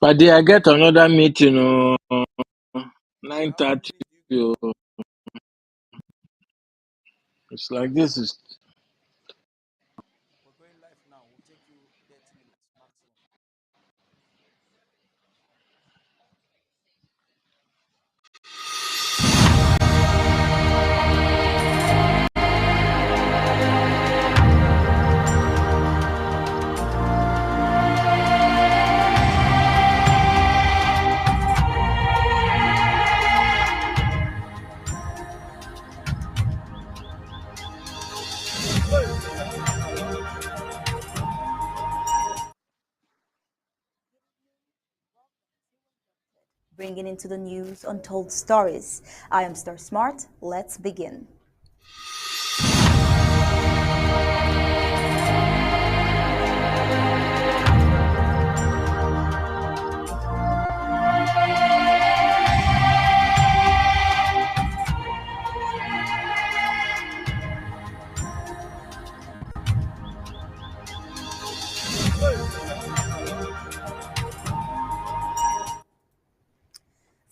But then I get another meeting 9:30. Please, do go. It's like this is We're going live now. We'll take you 30 minutes maximum. Bringing into the news untold stories. I am Star Smart. Let's begin.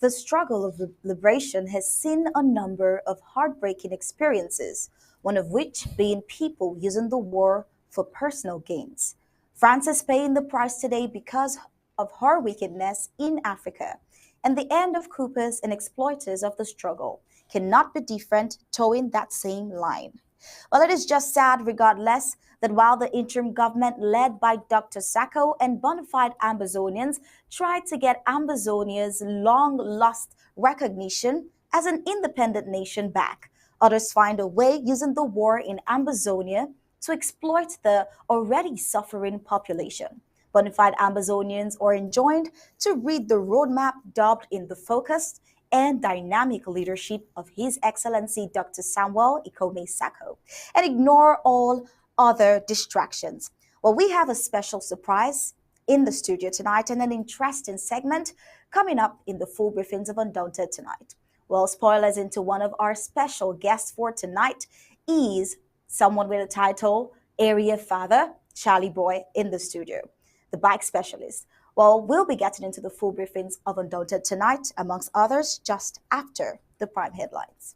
The struggle of liberation has seen a number of heartbreaking experiences, one of which being people using the war for personal gains. France is paying the price today because of her wickedness in Africa, and the end of coopers and exploiters of the struggle cannot be different towing that same line. Well, it is just sad, regardless, that while the interim government led by Dr. Sacco and bona fide Ambazonians tried to get Ambazonia's long lost recognition as an independent nation back, others find a way using the war in Ambazonia to exploit the already suffering population. Bona fide Ambazonians are enjoined to read the roadmap dubbed in the focused and dynamic leadership of His Excellency Dr. Samuel Ikome Sacco and ignore all other distractions. Well, we have a special surprise in the studio tonight and an interesting segment coming up in the full briefings of Undaunted tonight. Well, spoilers into one of our special guests for tonight is someone with a title, Area Father, Charlie Boy, in the studio, the bike specialist. Well, we'll be getting into the full briefings of Undaunted tonight, amongst others, just after the prime headlines.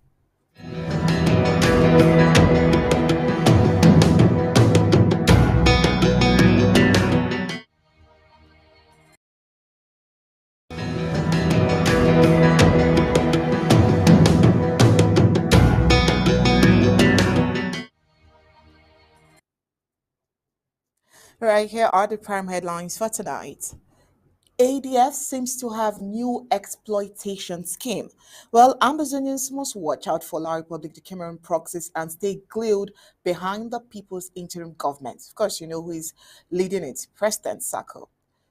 Right, here are the prime headlines for tonight. ADF seems to have new exploitation scheme. Well, Ambazonians must watch out for La Republic de Cameroon proxies and stay glued behind the People's Interim Government. Of course, you know who is leading it, President Sacco.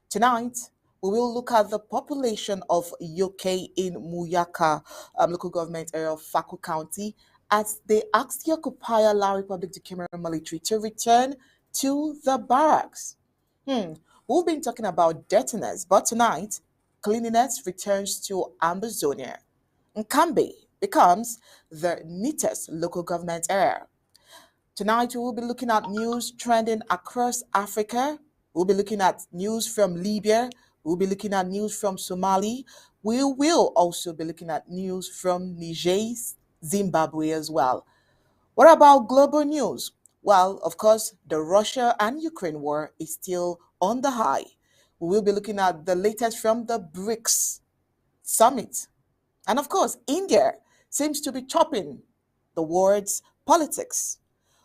Tonight, we will look at the population of UK in Muyaka, local government area of Bowie County, as they asked the occupier La Republic de Cameroon military to return to the barracks. We've been talking about dirtiness, but tonight, cleanliness returns to Ambazonia. Nkambe becomes the neatest local government area. Tonight, we will be looking at news trending across Africa. We'll be looking at news from Libya. We'll be looking at news from Somali. We will also be looking at news from Niger, Zimbabwe as well. What about global news? Well, of course, the Russia and Ukraine war is still on the high. We will be looking at the latest from the BRICS summit. And of course, India seems to be chopping the words politics.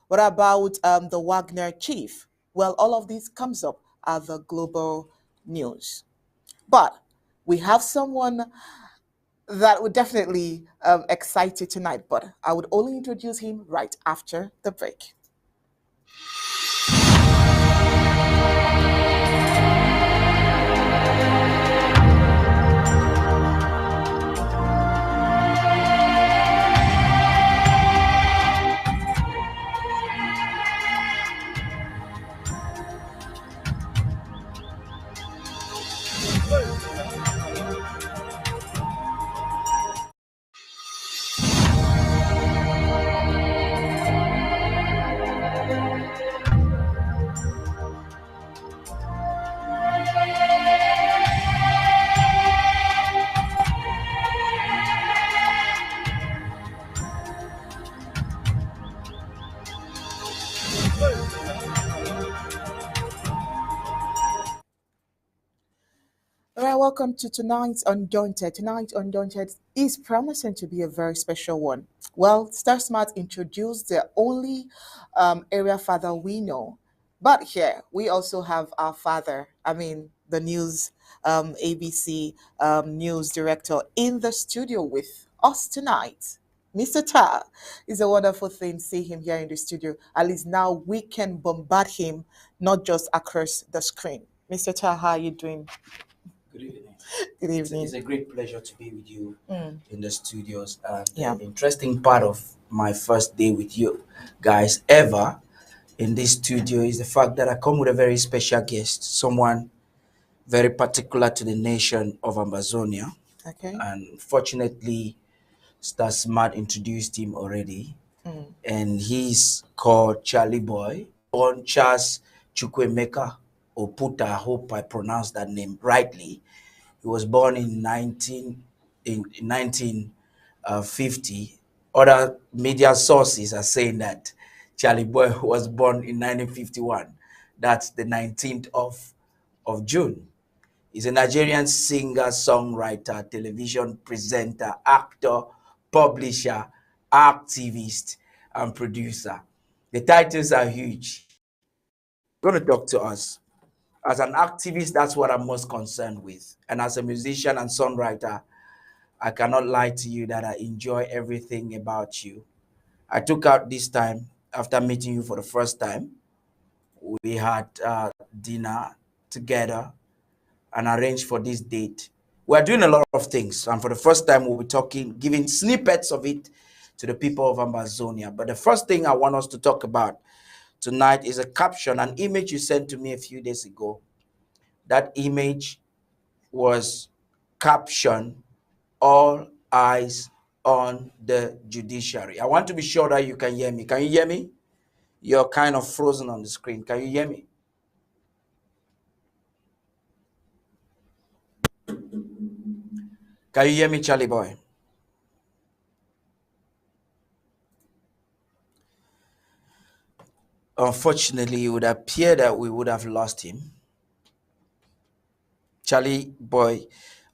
What about the Wagner chief? Well, all of this comes up at the global news. But we have someone that would definitely excite you tonight, but I would only introduce him right after the break. welcome to tonight's Undaunted. Tonight's Undaunted is promising to be a very special one. Well, Star Smart introduced the only area father we know. But here, we also have our father, the news, ABC news director in the studio with us tonight. Mr. Ta is a wonderful thing. See him here in the studio. At least now we can bombard him, not just across the screen. Mr. Ta, how are you doing? Good evening. Good evening. It's a great pleasure to be with you in the studios. Yeah. The interesting part of my first day with you guys ever in this studio is the fact that I come with a very special guest, someone very particular to the nation of Amazonia. Okay. And fortunately, Star Smart introduced him already. And he's called Charlie Boy, born Charles Chukwemeka Oputa. I hope I pronounced that name rightly. He was born in 1950. Other media sources are saying that Charlie Boy was born in 1951. That's the 19th of June. He's a Nigerian singer, songwriter, television presenter, actor, publisher, activist, and producer. The titles are huge. He's going to talk to us. As an activist, that's what I'm most concerned with. And as a musician and songwriter, I cannot lie to you that I enjoy everything about you. I took out this time after meeting you for the first time. We had dinner together and arranged for this date. We're doing a lot of things. And for the first time, we'll be talking, giving snippets of it to the people of Amazonia. But the first thing I want us to talk about tonight is a caption, an image you sent to me a few days ago. That image was captioned, "All eyes on the judiciary." I want to be sure that you can hear me. Can you hear me? You're kind of frozen on the screen. Can you hear me? Can you hear me, Charlie Boy? Unfortunately, it would appear that we would have lost him. Charlie Boy.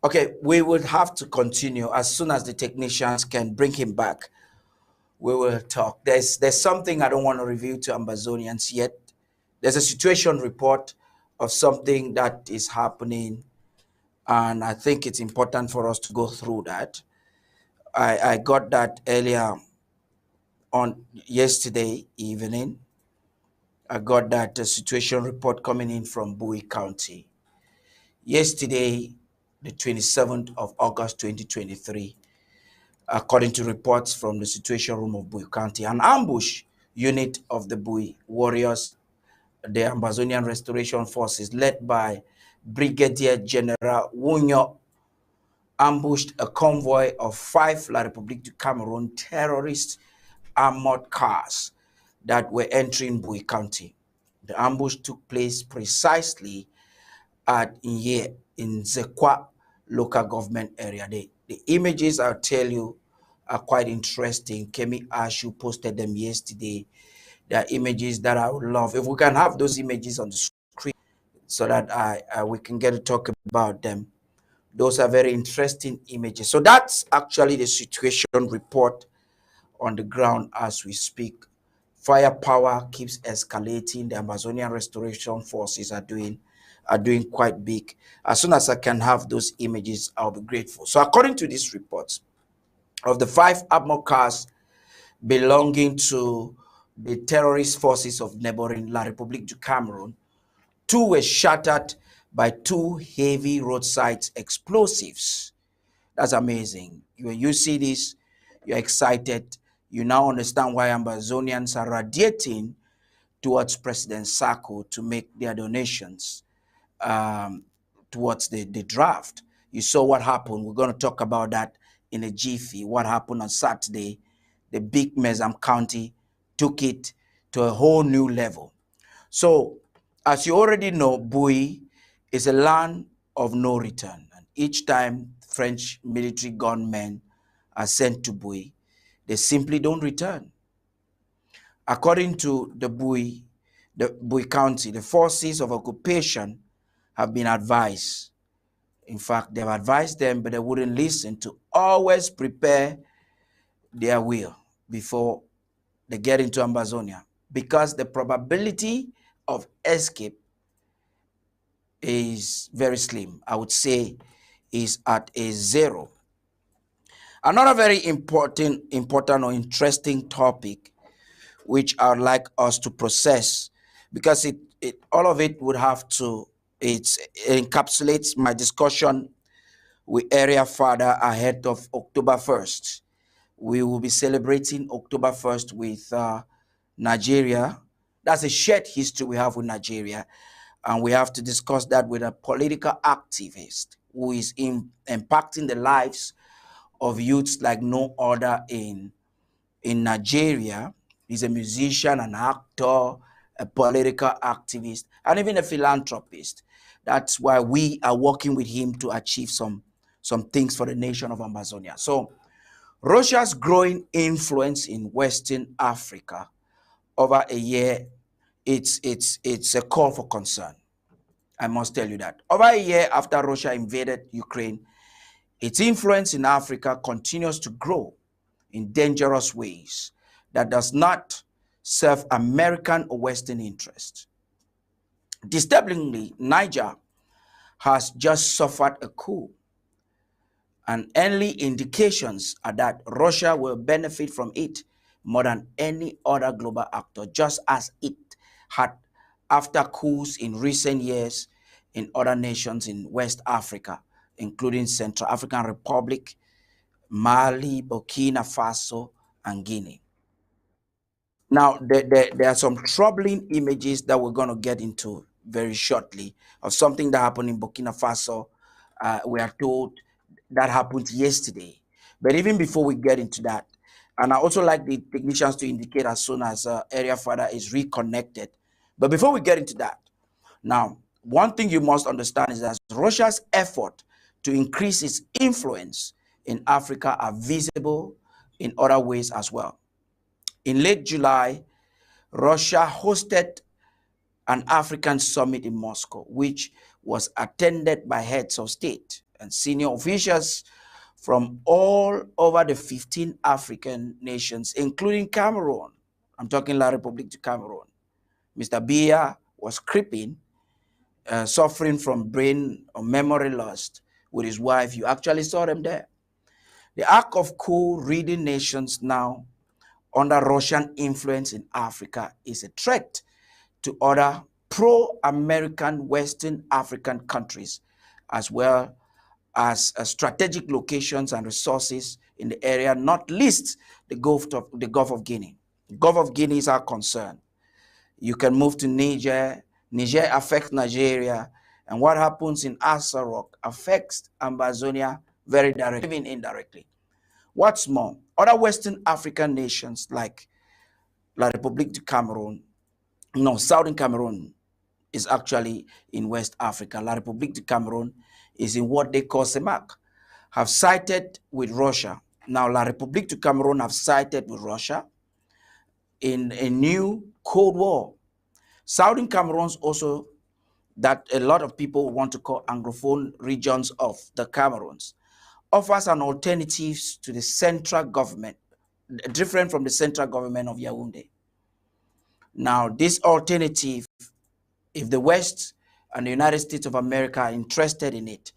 Okay, we would have to continue as soon as the technicians can bring him back. We will talk. There's something I don't want to reveal to Ambazonians yet. There's a situation report of something that is happening, and I think it's important for us to go through that. I got that earlier on yesterday evening. I got that situation report coming in from Bowie County. Yesterday, the 27th of August, 2023, according to reports from the Situation Room of Bowie County, an ambush unit of the Bowie warriors, the Amazonian Restoration Forces, led by Brigadier General Wunyo, ambushed a convoy of 5 La République du Cameroon terrorist armored cars that were entering Bowie County. The ambush took place precisely at Inye in Zekwa local government area. The images I'll tell you are quite interesting. Kemi Ashu posted them yesterday. They are images that I would love. If we can have those images on the screen so that we can get to talk about them. Those are very interesting images. So that's actually the situation report on the ground as we speak. Firepower keeps escalating. The Amazonian Restoration Forces are doing quite big. As soon as I can have those images, I'll be grateful. So according to these reports, of the 5 armored cars belonging to the terrorist forces of neighboring La République du Cameroon, 2 were shattered by 2 heavy roadside explosives. That's amazing. When you see this, you're excited. You now understand why Amazonians are radiating towards President Sako to make their donations towards the draft. You saw what happened. We're going to talk about that in a jiffy. What happened on Saturday, the big Mezam County took it to a whole new level. So, as you already know, Bowie is a land of no return. And each time French military gunmen are sent to Bowie, they simply don't return. According to the Bowie County, the forces of occupation have been advised In fact, they've advised them, but they wouldn't listen, to always prepare their will before they get into Ambazonia, because the probability of escape is very slim. I would say is at a zero. Another very important or interesting topic, which I would like us to process, because all of it would have to, it encapsulates my discussion with Area Father ahead of October 1st. We will be celebrating October 1st with Nigeria. That's a shared history we have with Nigeria. And we have to discuss that with a political activist who is impacting the lives of youths like no other in Nigeria. He's a musician, an actor, a political activist, and even a philanthropist. That's why we are working with him to achieve some things for the nation of Amazonia. So Russia's growing influence in Western Africa over a year, it's a call for concern. I must tell you that. Over a year after Russia invaded Ukraine, its influence in Africa continues to grow in dangerous ways that does not serve American or Western interests. Disturbingly, Niger has just suffered a coup, and early indications are that Russia will benefit from it more than any other global actor, just as it had after coups in recent years in other nations in West Africa, including Central African Republic, Mali, Burkina Faso, and Guinea. Now, there are some troubling images that we're going to get into very shortly of something that happened in Burkina Faso. We are told that happened yesterday. But even before we get into that, and I also like the technicians to indicate as soon as Area Father is reconnected. But before we get into that, now, one thing you must understand is that Russia's effort to increase its influence in Africa are visible in other ways as well. In late July, Russia hosted an African summit in Moscow, which was attended by heads of state and senior officials from all over the 15 African nations, including Cameroon. I'm talking La République du Cameroon. Mr. Biya was creeping, suffering from brain or memory loss with his wife. You actually saw them there. The arc of coup-ridden nations now under Russian influence in Africa is a threat to other pro-American Western African countries, as well as strategic locations and resources in the area, not least the Gulf of Guinea. The Gulf of Guinea is our concern. You can move to Niger. Niger affects Nigeria, and what happens in Asa Rock affects Ambazonia very directly, even indirectly. What's more, other Western African nations like La République du Cameroon, no, Southern Cameroon is actually in West Africa. La République du Cameroon is in what they call CEMAC, have sided with Russia. Now, La République du Cameroon have sided with Russia in a new Cold War. Southern Cameroons also, that a lot of people want to call Anglophone regions of the Cameroons, offers an alternative to the central government, different from the central government of Yaoundé. Now, this alternative, if the West and the United States of America are interested in it,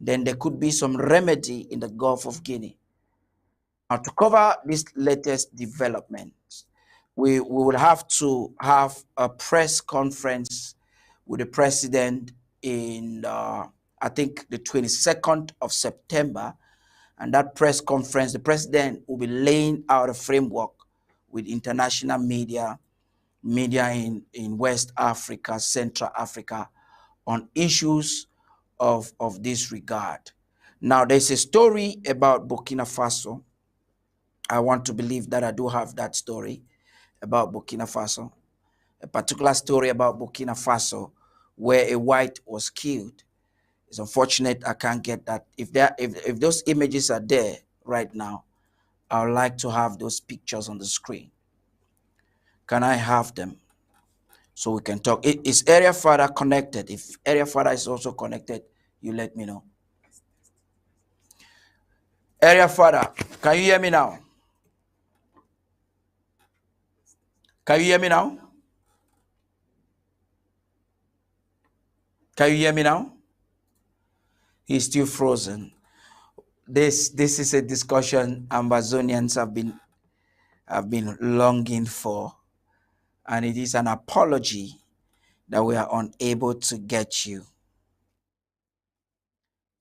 then there could be some remedy in the Gulf of Guinea. Now, to cover this latest developments, we will have to have a press conference with the president in, I think, the 22nd of September. And that press conference, the president will be laying out a framework with international media in West Africa, Central Africa, on issues of this regard. Now, there's a story about Burkina Faso. I want to believe that I do have that story about Burkina Faso, a particular story about Burkina Faso where a white was killed. It's unfortunate I can't get that. If those images are there right now, I would like to have those pictures on the screen. Can I have them so we can talk? Is Area Father connected? If Area Father is also connected, you let me know. Area father, can you hear me now? Can you hear me now? Can you hear me now? He's still frozen. This is a discussion Ambazonians have been longing for, and it is an apology that we are unable to get you.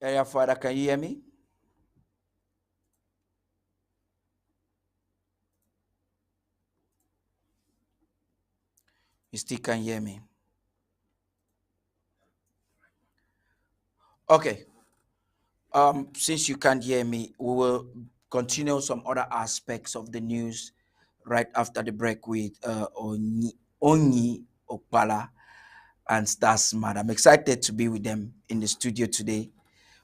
Area father, can you hear me? You still can hear me. Okay. Since you can't hear me, we will continue some other aspects of the news right after the break with Onyi Okpala and Star Smart. I'm excited to be with them in the studio today.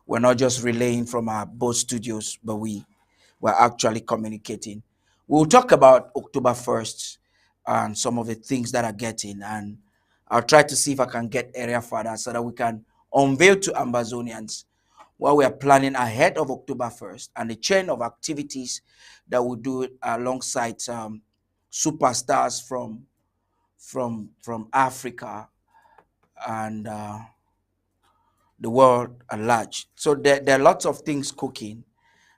We're not just relaying from our both studios, but we're actually communicating. We'll talk about October 1st and some of the things that are getting, and I'll try to see if I can get area further so that we can unveil to Ambazonians what we are planning ahead of October 1st and the chain of activities that we'll do alongside superstars from Africa and the world at large. So there are lots of things cooking,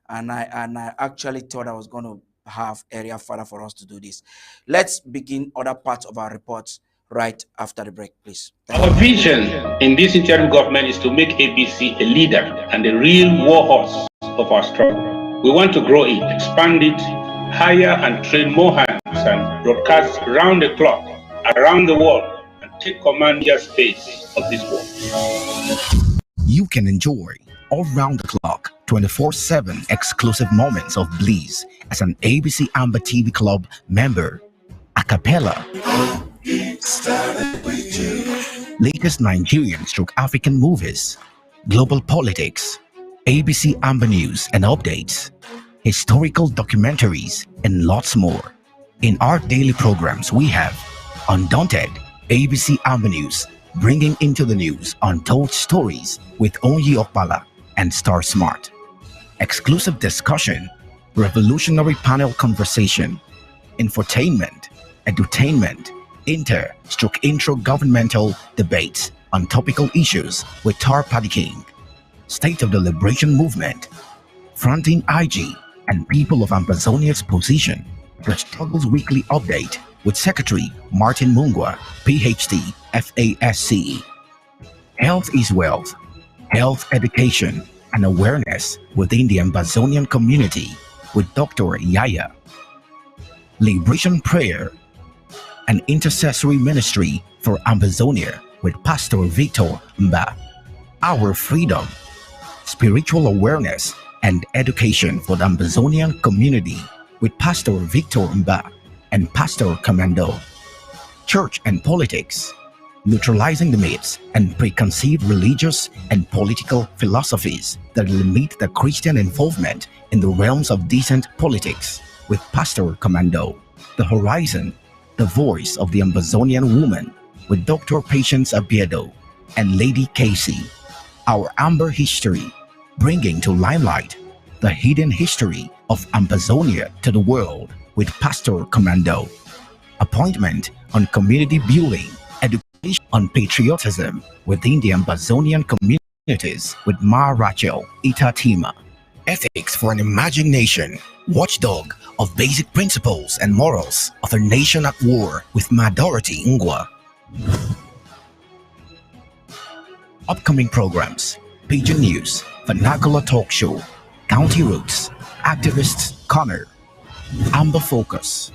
and I actually thought I was going to have area further for us to do this. Let's begin other parts of our reports right after the break, please. Our vision in this interim government is to make ABC a leader and a real war horse of our struggle. We want to grow it, expand it, hire and train more hands, and broadcast round the clock, around the world, and take command space of this war. You can enjoy all round the clock 24/7 exclusive moments of bliss as an ABC Amba TV Club member. A cappella. Latest Nigerian stroke African movies, global politics, ABC Amba news and updates, historical documentaries, and lots more. In our daily programs, we have Undaunted, ABC Amba News, bringing into the news untold stories with Onyi Okpala and Star Smart. Exclusive discussion, revolutionary panel conversation, infotainment, edutainment, intro governmental debates on topical issues with Tar Paddy King, State of the Liberation Movement, fronting IG and people of Ambazonia's position, the Struggles Weekly Update with Secretary Martin Mungwa, PhD, FASC. Health is wealth, health education and awareness within the Ambazonian community with Dr. Yaya. Liberation prayer and intercessory ministry for Ambazonia with Pastor Victor Amba. Our freedom, spiritual awareness and education for the Ambazonian community with Pastor Victor Amba and Pastor Commando. Church and politics, neutralizing the myths and preconceived religious and political philosophies that limit the Christian involvement in the realms of decent politics with Pastor Commando. The Horizon, the voice of the Ambazonian woman with Dr. Patience Abiedo and Lady Casey. Our Amber history, bringing to limelight the hidden history of Ambazonia to the world with Pastor Commando. Appointment on community building, education on patriotism within the Ambazonian communities with Ma Rachel Itatima. Ethics for an emerging nation, watchdog of basic principles and morals of a nation at war with Ma Dorothy Ngwa. Upcoming programs, Pigeon News, Vernacular Talk Show, County Roots, Activists Corner, Amba Focus,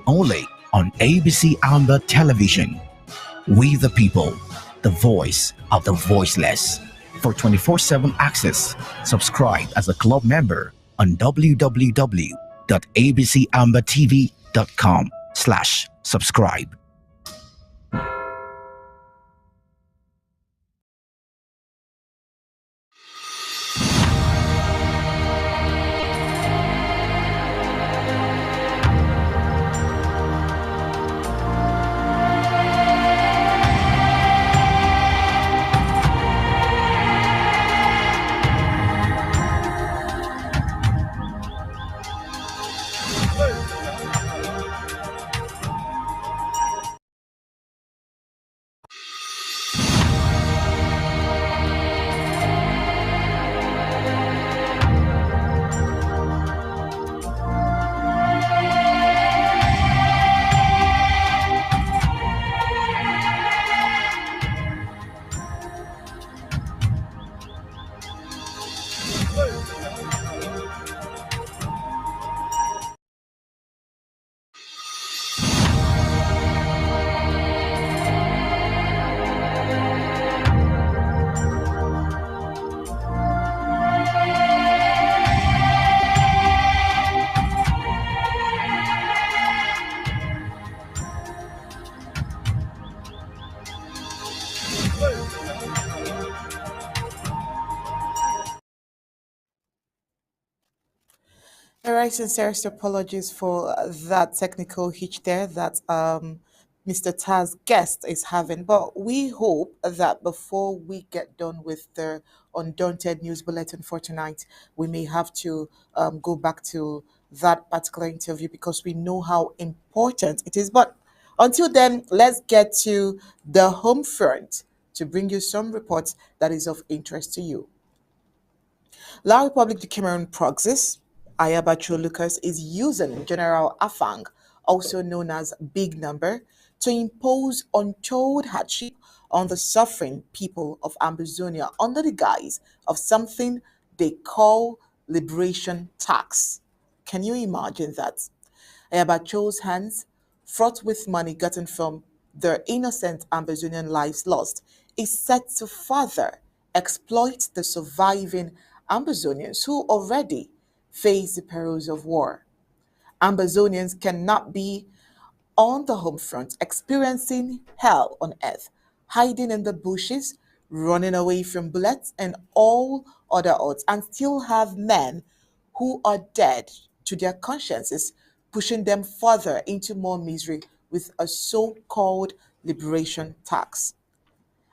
only on ABC Amba Television. We the people, the voice of the voiceless. For 24/7 access, subscribe as a club member on www.abcambatv.com/subscribe. right, sincerest apologies for that technical hitch there that Mr. Taz guest is having. But we hope that before we get done with the Undaunted News Bulletin for tonight, we may have to go back to that particular interview because we know how important it is. But until then, let's get to the home front to bring you some reports that is of interest to you. La Republic de Cameroon Proxies, Ayabacho Lucas is using General Afang, also known as Big Number, to impose untold hardship on the suffering people of Ambazonia under the guise of something they call liberation tax. Can you imagine that? Ayabacho's hands, fraught with money gotten from their innocent Amazonian lives lost, is set to further exploit the surviving Amazonians who already face the perils of war. Amazonians cannot be on the home front, experiencing hell on earth, hiding in the bushes, running away from bullets and all other odds, and still have men who are dead to their consciences, pushing them further into more misery with a so called liberation tax.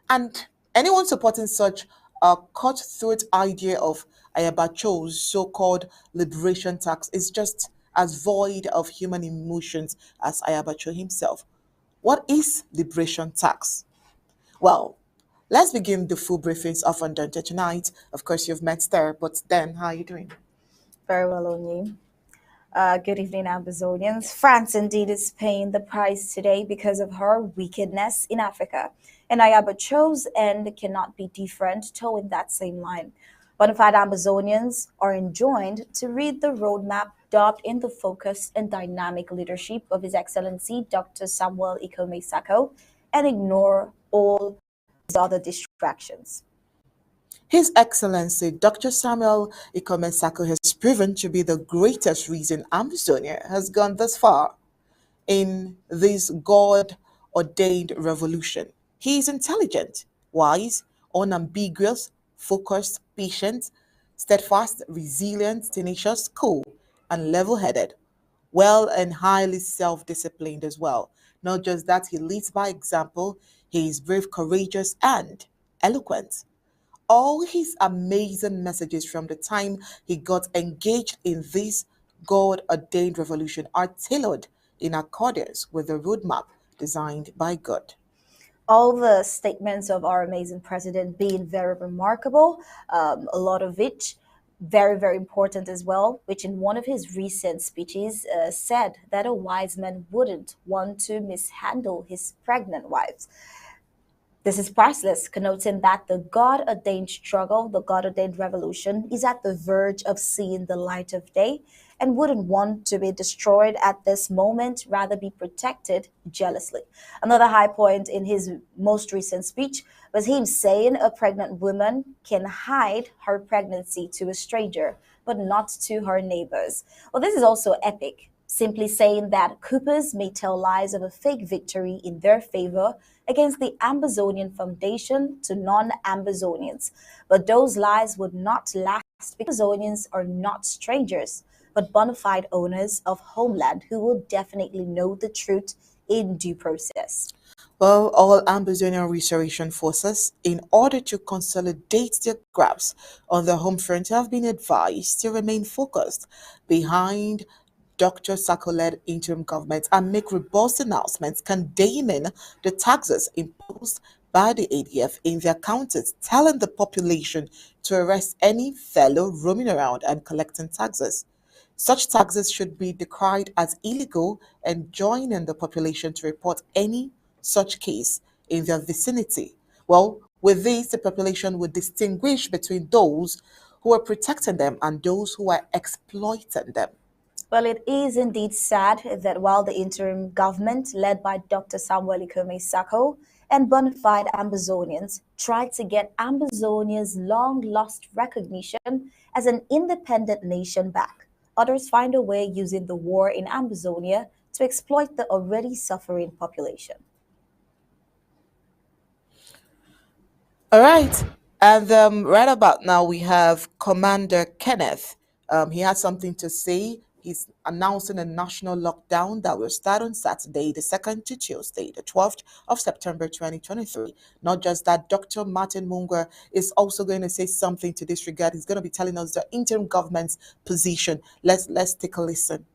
And anyone supporting such a cutthroat idea of Ayabacho's so called liberation tax is just as void of human emotions as Ayabacho himself. What is liberation tax? Well, let's begin the full briefings of Undaunted tonight. Of course, you've met there, but then, how are you doing? Very well, Onyi. Good evening, Amazonians. France indeed is paying the price today because of her wickedness in Africa. And Ayabacho's end cannot be different, towing that same line. Bonafide Amazonians are enjoined to read the roadmap dubbed in the focused and dynamic leadership of His Excellency Dr. Samuel Ikome Sako and ignore all these other distractions. His Excellency Dr. Samuel Ikome Sako has proven to be the greatest reason Amazonia has gone this far in this God ordained revolution. He is intelligent, wise, unambiguous, focused, patient, steadfast, resilient, tenacious, cool, and level headed, well and highly self disciplined as well. Not just that, he leads by example, he is brave, courageous, and eloquent. All his amazing messages from the time he got engaged in this God ordained revolution are tailored in accordance with the roadmap designed by God. All the statements of our amazing president being very remarkable, a lot of which very, very important as well, which in one of his recent speeches said that a wise man wouldn't want to mishandle his pregnant wives. This is priceless, connoting that the God ordained struggle, the God ordained revolution, is at the verge of seeing the light of day and wouldn't want to be destroyed at this moment, rather be protected jealously. Another high point in his most recent speech was him saying a pregnant woman can hide her pregnancy to a stranger, but not to her neighbors. Well, this is also epic, simply saying that Coopers may tell lies of a fake victory in their favor against the Amazonian Foundation to non-Amazonians. But those lies would not last because Amazonians are not strangers, but bona fide owners of homeland who will definitely know the truth in due process. Well, all Ambazonian restoration forces, in order to consolidate their grasp on the home front, have been advised to remain focused behind Dr. Sako-led interim government and make robust announcements condemning the taxes imposed by the ADF in their counties, telling the population to arrest any fellow roaming around and collecting taxes. Such taxes should be decried as illegal and joining the population to report any such case in their vicinity. Well, with this, the population would distinguish between those who are protecting them and those who are exploiting them. Well, it is indeed sad that while the interim government, led by Dr. Samuel Ikome Sako and bona fide Amazonians, tried to get Ambazonia's long lost recognition as an independent nation back, others find a way using the war in Amazonia to exploit the already suffering population. All right. And right about now, we have Commander Kenneth. He has something to say. he's announcing a national lockdown that will start on Saturday, the 2nd to Tuesday, the 12th of September 2023. Not just that, Dr. Martin Munga is also going to say something to this regard. He's going to be telling us the interim government's position. Let's take a listen.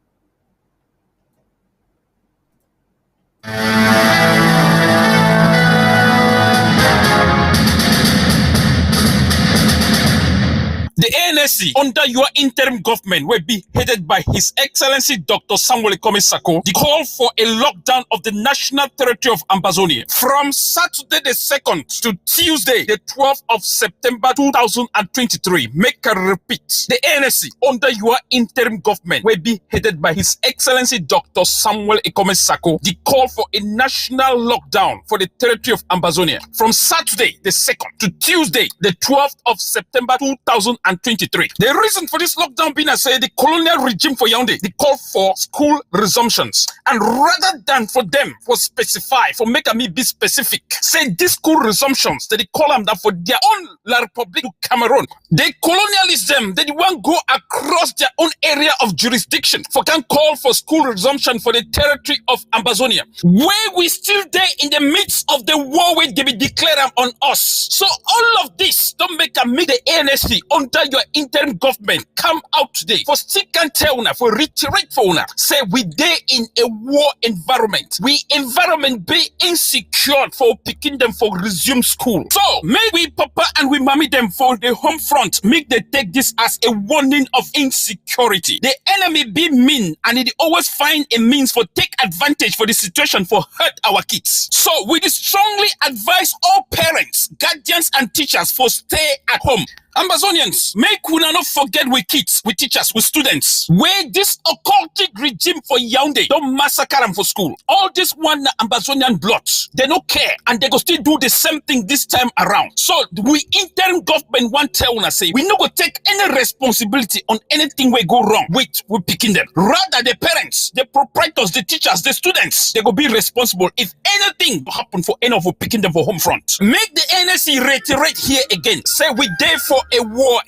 The ANC under your interim government will be headed by His Excellency Dr. Samuel Ikome Sako. The call for a lockdown of the national territory of Ambazonia from Saturday the 2nd to Tuesday the 12th of September 2023. Make a repeat. The ANC under your interim government will be headed by His Excellency Dr. Samuel Ikome Sako. The call for a national lockdown for the territory of Ambazonia from Saturday the 2nd to Tuesday the 12th of September 2023. The reason for this lockdown being, I say, the colonial regime for Yaoundé, they call for school resumptions. And rather than for them, for specify, for make me be specific, say these school resumptions, they call them that for their own La Republic of Cameroon. They colonialism, they want go across their own area of jurisdiction. For can call for school resumption for the territory of Ambazonia, where we still there in the midst of the war where they be declared on us. So all of this don't make the ANC under your interim government come out today for stick and tell una, for reiterate for una, say we there in a war environment. We environment be insecure for picking them for resume school. So make we papa and we mommy them for the home front, make they take this as a warning of insecurity. The enemy be mean and it always find a means for take advantage for the situation for hurt our kids. So we strongly advise all parents, guardians and teachers for stay at home. Ambazonians, make we not forget with kids, with teachers, with students, where this occultic regime for Yaoundé don't massacre them for school. All this one Ambazonian blood, they don't care, and they go still do the same thing this time around. So we interim government want tell una say we no go take any responsibility on anything we go wrong with we picking them. Rather the parents, the proprietors, the teachers, the students, they go be responsible if anything happen for any of us picking them for home front. Make the NSC reiterate here again. Say we there for a war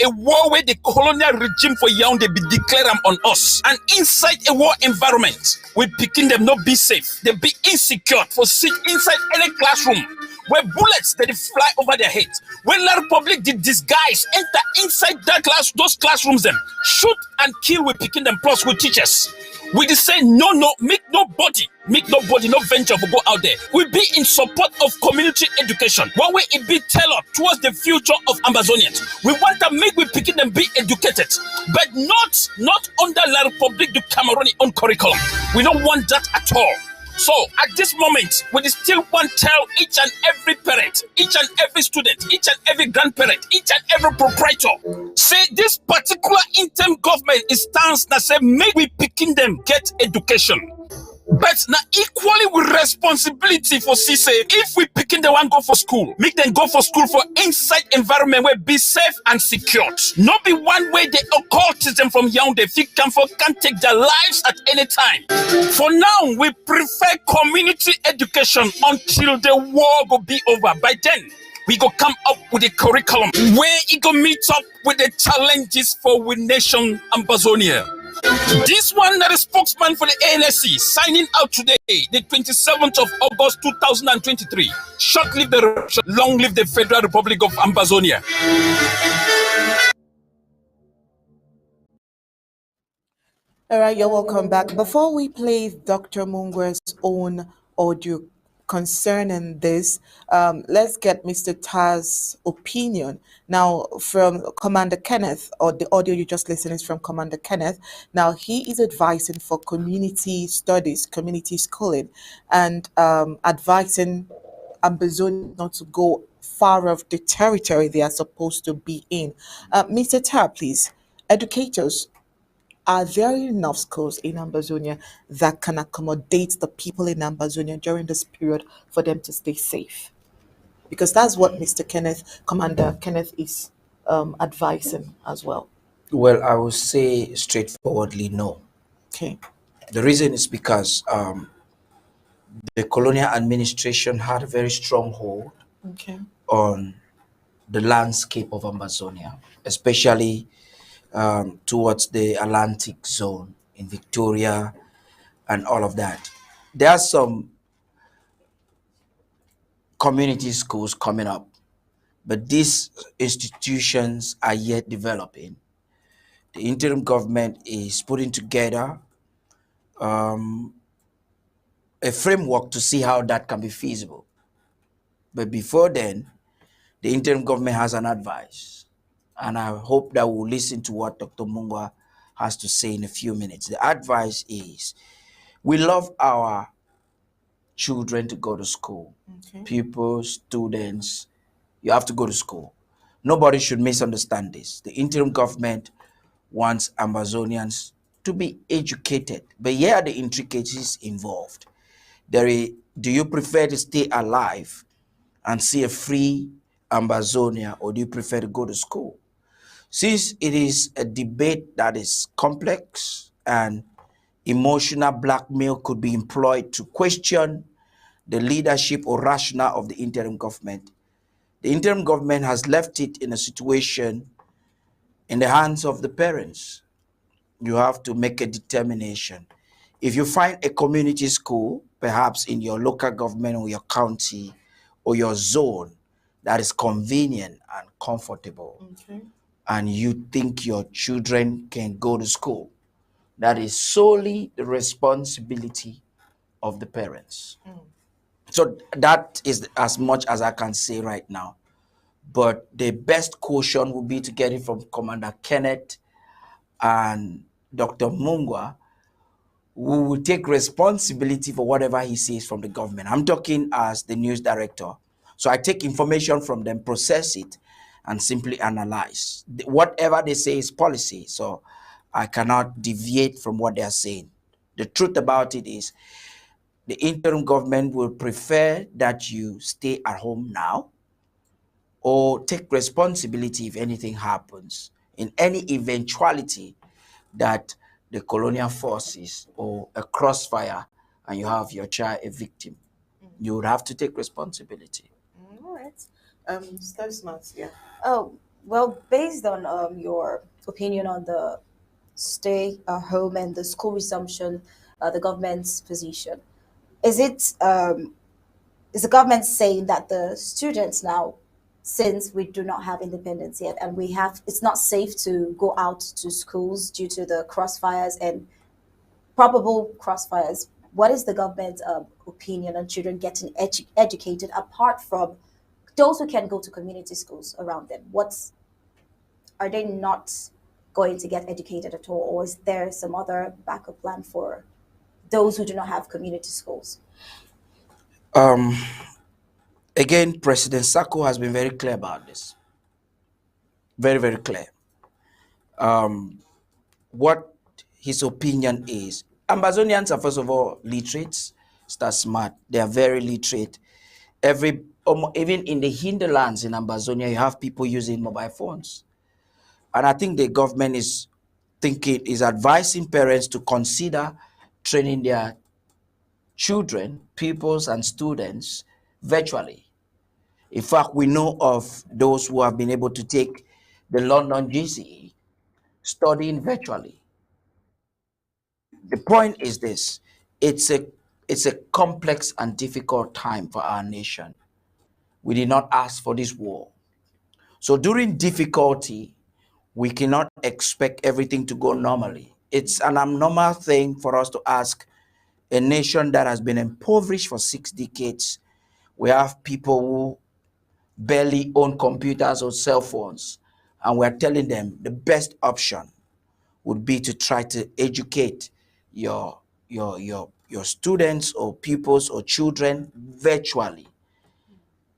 where the colonial regime for Yaoundé be declared on us. And inside a war environment, we picking them not be safe. They be insecure for sit inside any classroom where bullets that fly over their heads. When La Republic did disguise, enter inside that those classrooms, them shoot and kill with picking them plus with teachers. We just say no, make nobody, no venture for go out there. We be in support of community education. One way it be tailored towards the future of Ambazonians. We want to make we picking them be educated, but not under La Republique du Cameroon on curriculum. We don't want that at all. So at this moment, we still want to tell each and every parent, each and every student, each and every grandparent, each and every proprietor, say this particular interim government stands that say make we picking them get education. But now equally with responsibility for CISE, if we picking the one go for school, make them go for school for inside environment where be safe and secured. Not be one way the occultism from Yaoundé can take their lives at any time. For now, we prefer community education until the war will be over. By then, we go come up with a curriculum where it go meet up with the challenges for we nation Ambazonia. This one that is spokesman for the ANSC signing out today, the 27th of August 2023. Short live the revolution, long live the Federal Republic of Ambazonia. All right, you're welcome back. Before we play Dr. Munguer's own audio concerning this, let's get Mr. Taz's opinion. Now, from Commander Kenneth, or the audio you just listened is from Commander Kenneth. Now, he is advising for community studies, community schooling, and advising Ambazonians not to go far off the territory they are supposed to be in. Mr. Taz, please, educators, are there enough schools in Ambazonia that can accommodate the people in Ambazonia during this period for them to stay safe? Because that's what Mr. Kenneth, Commander Kenneth, is advising as well. Well, I will say straightforwardly no. Okay. The reason is because the colonial administration had a very strong hold on the landscape of Ambazonia, especially towards the Atlantic zone. in Victoria, and all of that. There are some community schools coming up, but these institutions are yet developing. The interim government is putting together a framework to see how that can be feasible. But before then, the interim government has an advice, and I hope that we'll listen to what Dr. Mungwa has to say in a few minutes. The advice is, we love our children to go to school. Okay. People, students, you have to go to school. Nobody should misunderstand this. The interim government wants Ambazonians to be educated, but here are the intricacies involved. Do you prefer to stay alive and see a free Ambazonia, or do you prefer to go to school? Since it is a debate that is complex and emotional blackmail could be employed to question the leadership or rationale of the interim government, the interim government has left it in a situation in the hands of the parents. You have to make a determination. If you find a community school, perhaps in your local government or your county or your zone, that is convenient and comfortable, Okay. and you think your children can go to school, that is solely the responsibility of the parents. So that is as much as I can say right now. But the best caution would be to get it from Commander Kenneth and Dr. Mungwa, who will take responsibility for whatever he sees from the government. I'm talking as the news director. So I take information from them, process it, and simply analyze. Whatever they say is policy, so I cannot deviate from what they are saying. The truth about it is, the interim government will prefer that you stay at home now, or take responsibility if anything happens, in any eventuality that the colonial forces or a crossfire and you have your child a victim. You would have to take responsibility. All right. Study smart, yeah. Oh, well, based on your opinion on the stay at home and the school resumption, the government's position, is is the government saying that the students now, since we do not have independence yet and it's not safe to go out to schools due to the crossfires and probable crossfires, what is the government's opinion on children getting educated apart from those who can go to community schools around them? Are they not going to get educated at all, or is there some other backup plan for those who do not have community schools? Again, President Sako has been very clear about this. Very, very clear. What his opinion is, Ambazonians are, first of all, literate, start smart. They are very literate. Even in the hinterlands in Ambazonia, you have people using mobile phones. And I think the government is advising parents to consider training their children, pupils, and students virtually. In fact, we know of those who have been able to take the London GCE studying virtually. The point is this: it's a complex and difficult time for our nation. We did not ask for this war. So during difficulty, we cannot expect everything to go normally. It's an abnormal thing for us to ask a nation that has been impoverished for 6 decades. We have people who barely own computers or cell phones, and we're telling them the best option would be to try to educate your students or pupils or children virtually.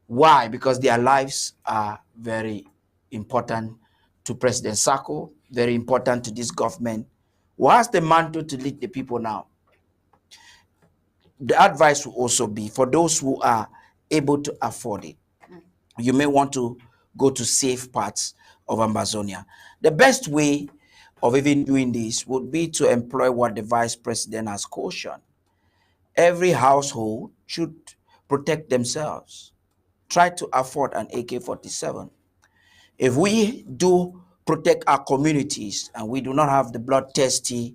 Why? Because their lives are very important to President Sako, very important to this government, who has the mantle to lead the people now. The advice will also be for those who are able to afford it. You may want to go to safe parts of Ambazonia. The best way of even doing this would be to employ what the vice president has cautioned. Every household should protect themselves. Try to afford an AK-47. If we do protect our communities and we do not have the bloodthirsty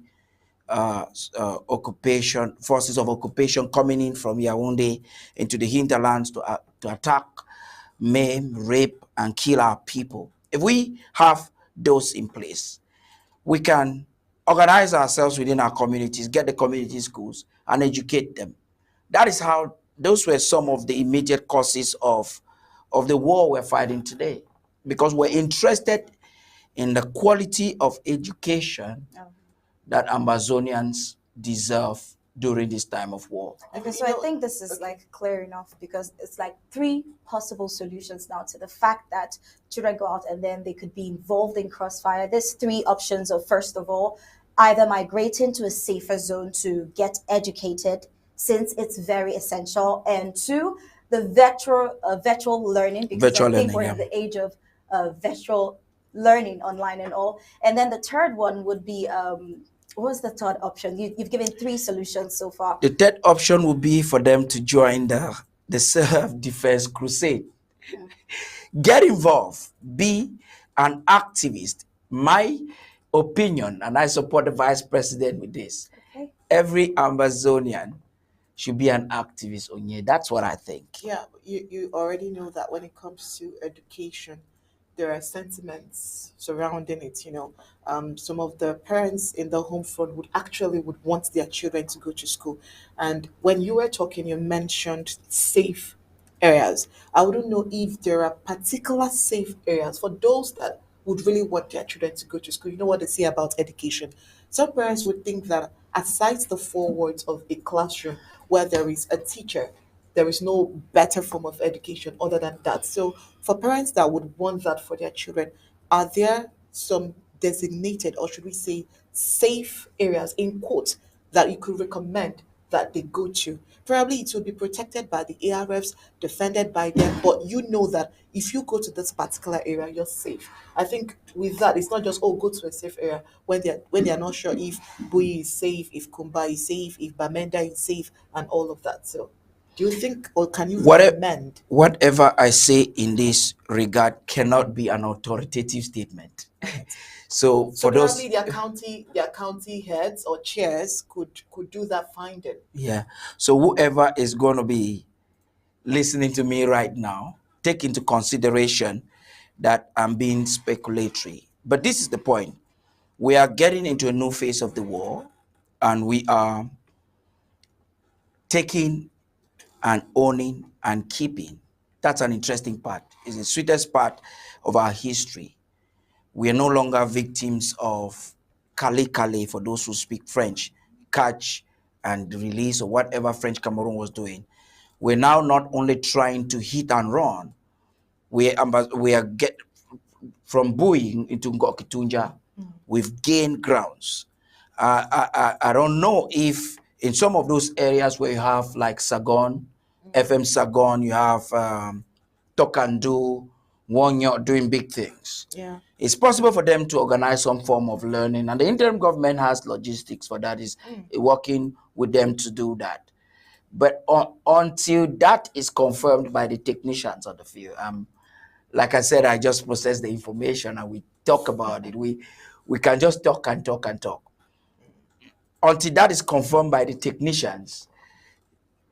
occupation forces of occupation coming in from Yaoundé into the hinterlands to attack, maim, rape, and kill our people. If we have those in place, we can organize ourselves within our communities, get the community schools, and educate them. That is how those were some of the immediate causes of the war we're fighting today, because we're interested in the quality of education that Ambazonians deserve during this time of war. Okay, so I think this is like clear enough, because it's like three possible solutions now to the fact that children go out and then they could be involved in crossfire. There's three options of, first of all, either migrating to a safer zone to get educated, since it's very essential, and two, the virtual learning, because Virtual I think learning, we're yeah. in the age of virtual learning online and all. And then the third one would be what was the third option? You've given three solutions so far. The third option would be for them to join the self-defense crusade. Get involved, be an activist. My opinion, and I support the vice president with this, Okay. every Ambazonian should be an activist. Onye. That's what I think. Yeah, you already know that when it comes to education, there are sentiments surrounding it. Some of the parents in the home front would want their children to go to school. And when you were talking, you mentioned safe areas. I wouldn't know if there are particular safe areas for those that would really want their children to go to school. You know what they say about education. Some parents would think that aside the four walls of a classroom where there is a teacher, there is no better form of education other than that. So, for parents that would want that for their children, are there some designated, or should we say, safe areas in quotes that you could recommend that they go to? Probably it will be protected by the ARFs, defended by them, but you know that if you go to this particular area, you're safe. I think with that, it's not just go to a safe area when they're not sure if Bowie is safe, if Kumba is safe, if Bamenda is safe, and all of that. So, do you think, or can you recommend? Whatever I say in this regard cannot be an authoritative statement. So for those, probably their county heads or chairs could do that finding. yeah. So whoever is going to be listening to me right now, take into consideration that I'm being speculatory. But this is the point. We are getting into a new phase of the war, and we are taking and owning and keeping. That's an interesting part. It's the sweetest part of our history. We are no longer victims of kale for those who speak French, catch and release, or whatever French Cameroon was doing. We're now not only trying to hit and run, we are get from Bowie into Ngokitunja. We've gained grounds. I don't know if in some of those areas where you have like Sagon, FM Sagon, you have Tokandu, Wonyo doing big things. Yeah. It's possible for them to organize some form of learning, and the interim government has logistics for that, is working with them to do that. But until that is confirmed by the technicians on the field, like I said, I just process the information and we talk about it. We can just talk and talk and talk. Until that is confirmed by the technicians,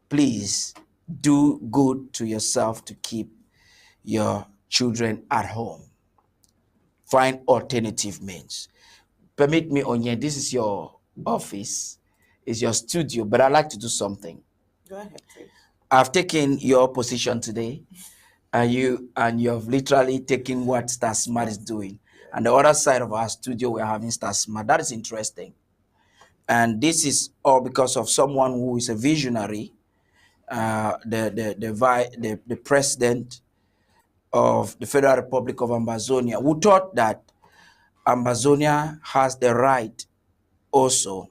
please do good to yourself to keep your children at home. Find alternative means. Permit me, Onye, this is your office, it's your studio, but I'd like to do something. Go ahead, please. I've taken your position today, and you have literally taken what Star Smart is doing. And the other side of our studio, we're having Star Smart. That is interesting. And this is all because of someone who is a visionary, the president of the Federal Republic of Ambazonia, who thought that Ambazonia has the right also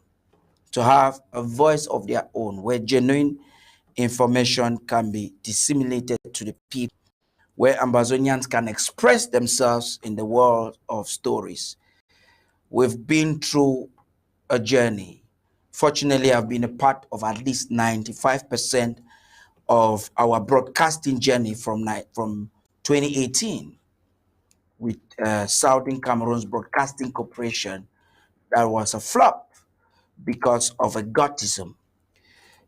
to have a voice of their own, where genuine information can be disseminated to the people, where Ambazonians can express themselves in the world of stories. We've been through a journey. Fortunately, I've been a part of at least 95% of our broadcasting journey from 2018 with Southern Cameroon's Broadcasting Corporation. That was a flop. because of egotism.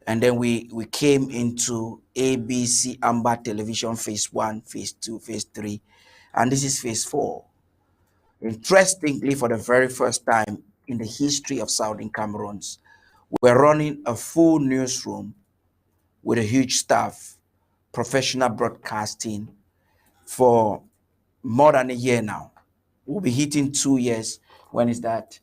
And then we came into ABC Amba Television Phase 1, Phase 2, Phase 3, and this is Phase 4. Interestingly, for the very first time in the history of Southern Cameroons, we're running a full newsroom with a huge staff, professional broadcasting for more than a year now. We'll be hitting 2 years. When is that?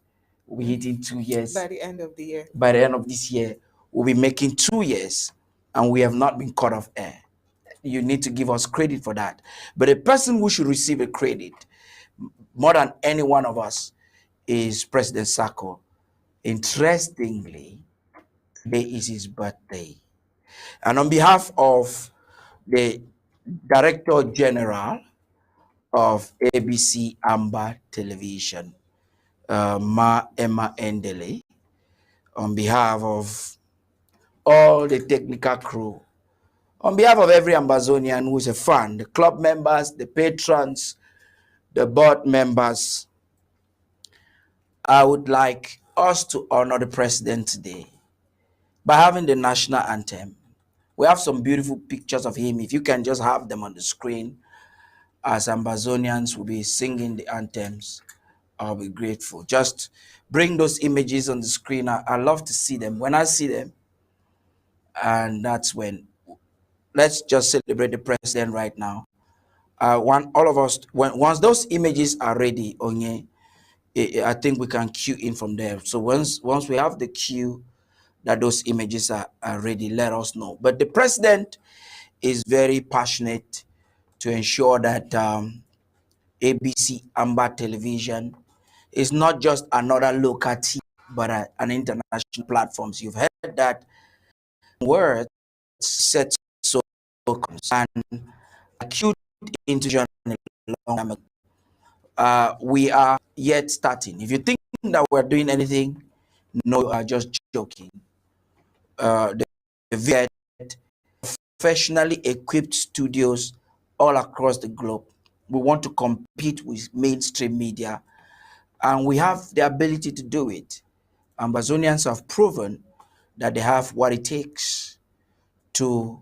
We'll be hitting 2 years. By the end of the year. By the end of this year, we'll be making 2 years, and we have not been cut off air. You need to give us credit for that. But the person who should receive a credit more than any one of us is President Sako. Interestingly, today is his birthday. And on behalf of the Director General of ABC Amba Television, Ma Emma Endele, on behalf of all the technical crew, on behalf of every Ambazonian who is a fan, the club members, the patrons, the board members, I would like us to honor the president today by having the national anthem. We have some beautiful pictures of him. If you can just have them on the screen, as Ambazonians will be singing the anthems, I'll be grateful. Just bring those images on the screen. I love to see them. When I see them, and that's when, let's just celebrate the president right now. All of us, once those images are ready, Onye, I think we can cue in from there. So once we have the cue that those images are ready, let us know. But the president is very passionate to ensure that ABC Amba Television is not just another local TV, but an international platform. So you've heard that word set so and acute into journalism long time ago. We are yet starting. If you think that we're doing anything, no, you are just joking. The professionally equipped studios all across the globe. We want to compete with mainstream media, and we have the ability to do it. Ambazonians have proven that they have what it takes to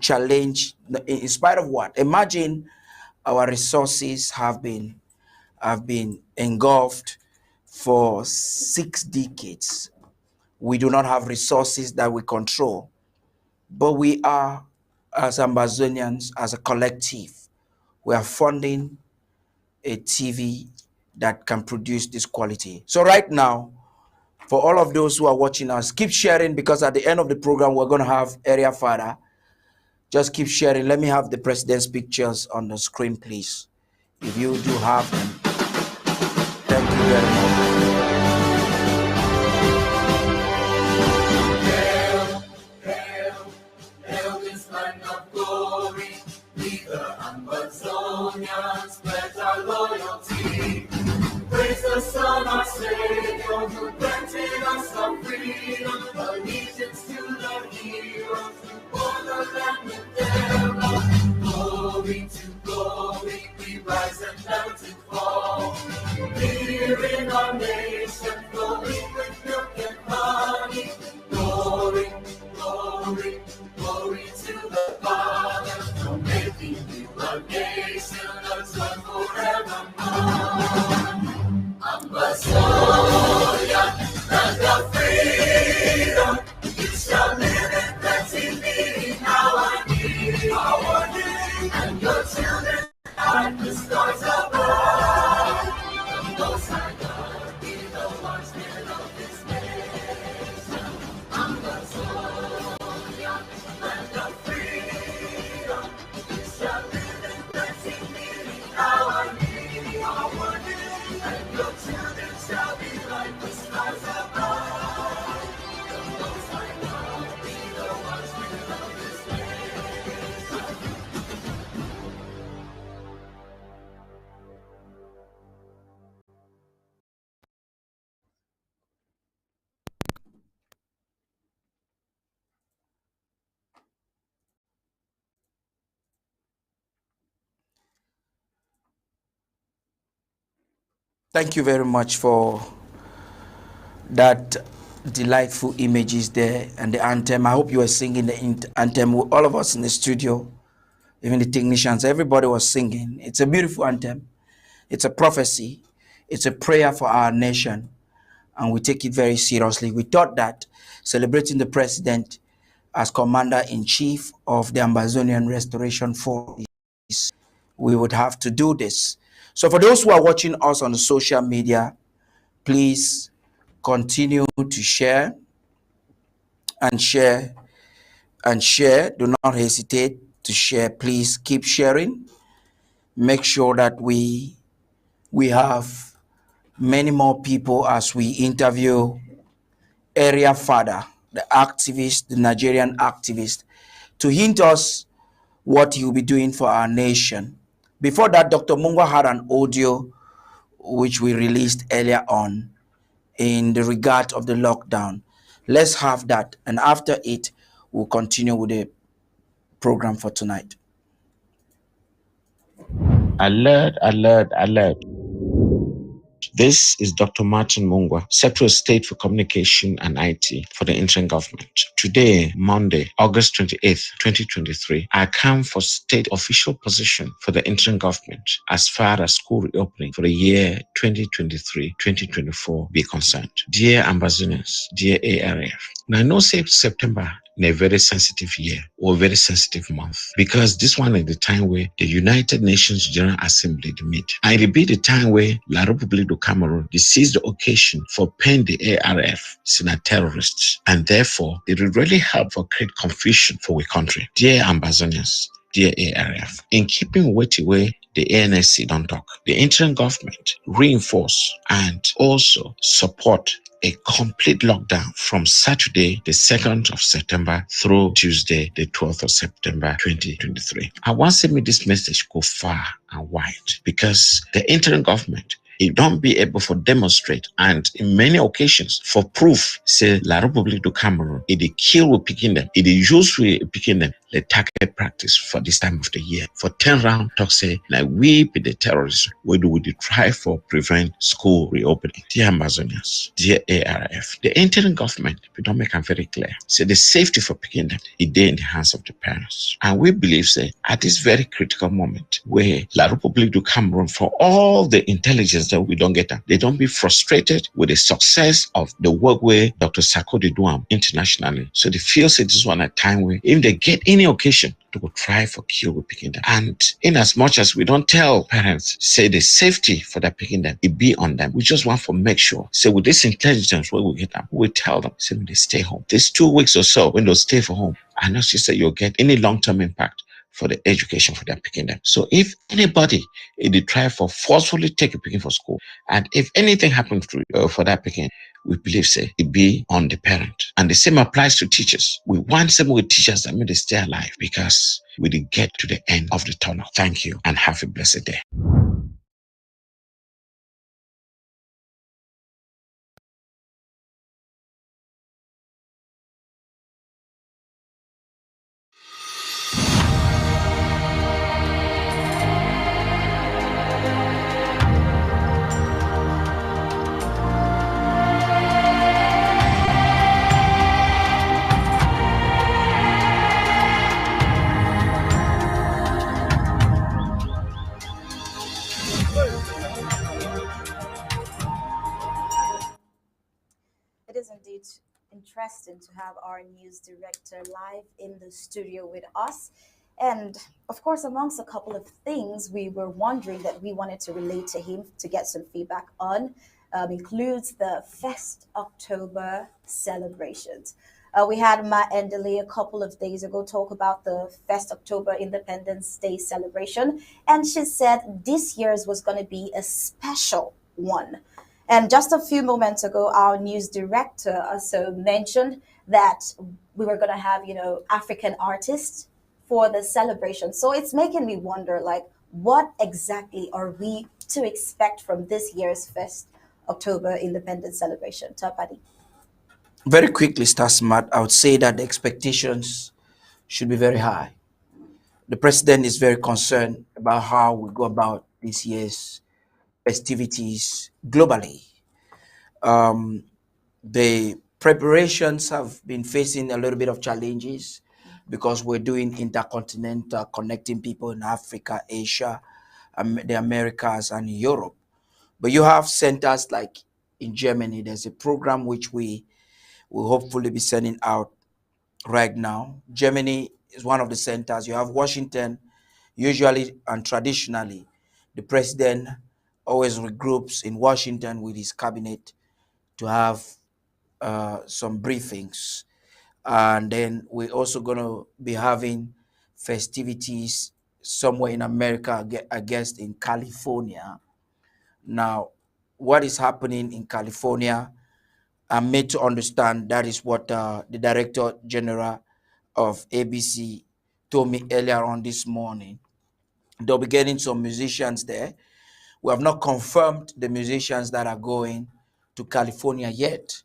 challenge, in spite of what. Imagine our resources have been engulfed for 6 decades. We do not have resources that we control, but we are, as Ambazonians, as a collective, we are funding a TV that can produce this quality. So right now, for all of those who are watching us, keep sharing, because at the end of the program, we're going to have Area Father. Just keep sharing. Let me have the president's pictures on the screen, please. If you do have them. Thank you very much. Hail this land of glory. We the Ambazonians pledge our loyalty. Praise the Son, our Savior, who granted us our freedom. Allegiance to the heroes who bore the land with their love. Glory to glory, we rise and never to fall. Here in our nation, flowing with milk and honey. Glory, glory, glory to the Father, for making you a nation that's one forevermore. Ambazonia, land of freedom, you shall live in plenty, our need, and your children like the stars above. The Most High God be the watchman of His nation. Ambazonia, land of freedom, you shall live in plenty, our need, and your children shall be like the stars above. The Most High God be the watchman of His nation. Thank you very much for that delightful images there and the anthem. I hope you were singing the anthem with all of us in the studio, even the technicians. Everybody was singing. It's a beautiful anthem. It's a prophecy. It's a prayer for our nation, and we take it very seriously. We thought that celebrating the president as commander-in-chief of the Ambazonian Restoration Force, we would have to do this. So for those who are watching us on the social media, please continue to share and share and share. Do not hesitate to share. Please keep sharing. Make sure that we have many more people as we interview area father, the activist, the Nigerian activist, to hint us what he will be doing for our nation. Before that, Dr. Mungwa had an audio which we released earlier on in the regard of the lockdown. Let's have that, and after it, we'll continue with the program for tonight. Alert, alert, alert. This is Dr. Martin Mungwa, Secretary of State for Communication and IT for the interim government. Today, Monday, August 28th, 2023, I come for state official position for the interim government as far as school reopening for the year 2023-2024 be concerned. Dear Ambassadors, dear ARF, now I know September in a very sensitive year or very sensitive month, because this one is the time where the United Nations General Assembly meet. And it be the time where La République du Cameroon seized the occasion for paying the ARF seen as terrorists, and therefore it will really help for create confusion for our country. Dear ambassadors, dear ARF, in keeping with the way the ANC don't talk, the interim government reinforce and also support a complete lockdown from Saturday, the 2nd of September through Tuesday, the 12th of September, 2023. I want to send this message go far and wide, because the interim government, it don't be able to demonstrate, and in many occasions for proof, say La République du Cameroon, it is kill with picking them, it is usually picking them, the target practice for this time of the year. For 10 round talk say, like we be the terrorists, we do try for prevent school reopening. Dear Amazonians, dear ARF, the interim government, we don't make them very clear. Say the safety for picking them, it is in the hands of the parents. And we believe, say, at this very critical moment where La République du Cameroon, for all the intelligence that we don't get them, they don't be frustrated with the success of the work where Dr. Sarkozy do internationally. So they feel say this is one a time where if they get any occasion to go try for kill with picking them. And in as much as we don't tell parents, say the safety for that picking them, it be on them. We just want to make sure. So with this intelligence where we get them, we tell them, say when they stay home. This 2 weeks or so, when they stay for home, and not just say you'll get any long-term impact for the education for them picking them. So if anybody they try for forcefully take a picking for school, and if anything happens to for that picking, we believe say it be on the parent. And the same applies to teachers. We want some with teachers that may they stay alive, because we did get to the end of the tunnel. Thank you and have a blessed day. It is indeed interesting to have our news director live in the studio with us. And of course, amongst a couple of things we were wondering that we wanted to relate to him to get some feedback on includes the Fest October celebrations. We had Ma Endele a couple of days ago talk about the Fest October Independence Day celebration, and she said this year's was going to be a special one. And just a few moments ago, our news director also mentioned that we were going to have, African artists for the celebration. So it's making me wonder, like, what exactly are we to expect from this year's Fest October Independence celebration? Tapadi. Very quickly, Star Smart, I would say that the expectations should be very high. The president is very concerned about how we go about this year's festivities globally. The Preparations have been facing a little bit of challenges because we're doing intercontinental, connecting people in Africa, Asia, the Americas, and Europe. But you have centers like in Germany. There's a program which we will hopefully be sending out right now. Germany is one of the centers. You have Washington, usually and traditionally, the president always regroups in Washington with his cabinet to have some briefings. And then we're also going to be having festivities somewhere in America, I guess in California. Now, what is happening in California, I'm made to understand that is what the Director General of ABC told me earlier on this morning. They'll be getting some musicians there. We have not confirmed the musicians that are going to California yet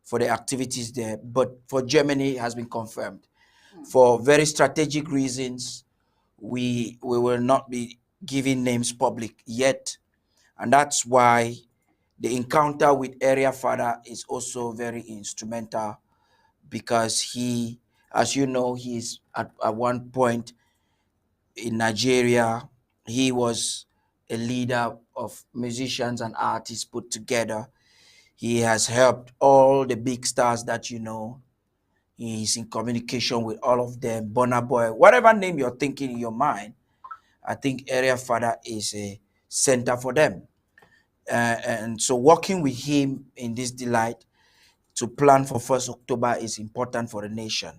for the activities there, but for Germany it has been confirmed. For very strategic reasons, we will not be giving names public yet, and that's why the encounter with area father is also very instrumental, because he, as you know, he's at one point in Nigeria, he was a leader of musicians and artists put together. He has helped all the big stars that you know. He's in communication with all of them. Burna Boy, whatever name you're thinking in your mind, I think Area Father is a center for them. And so working with him in this delight to plan for 1st October is important for the nation.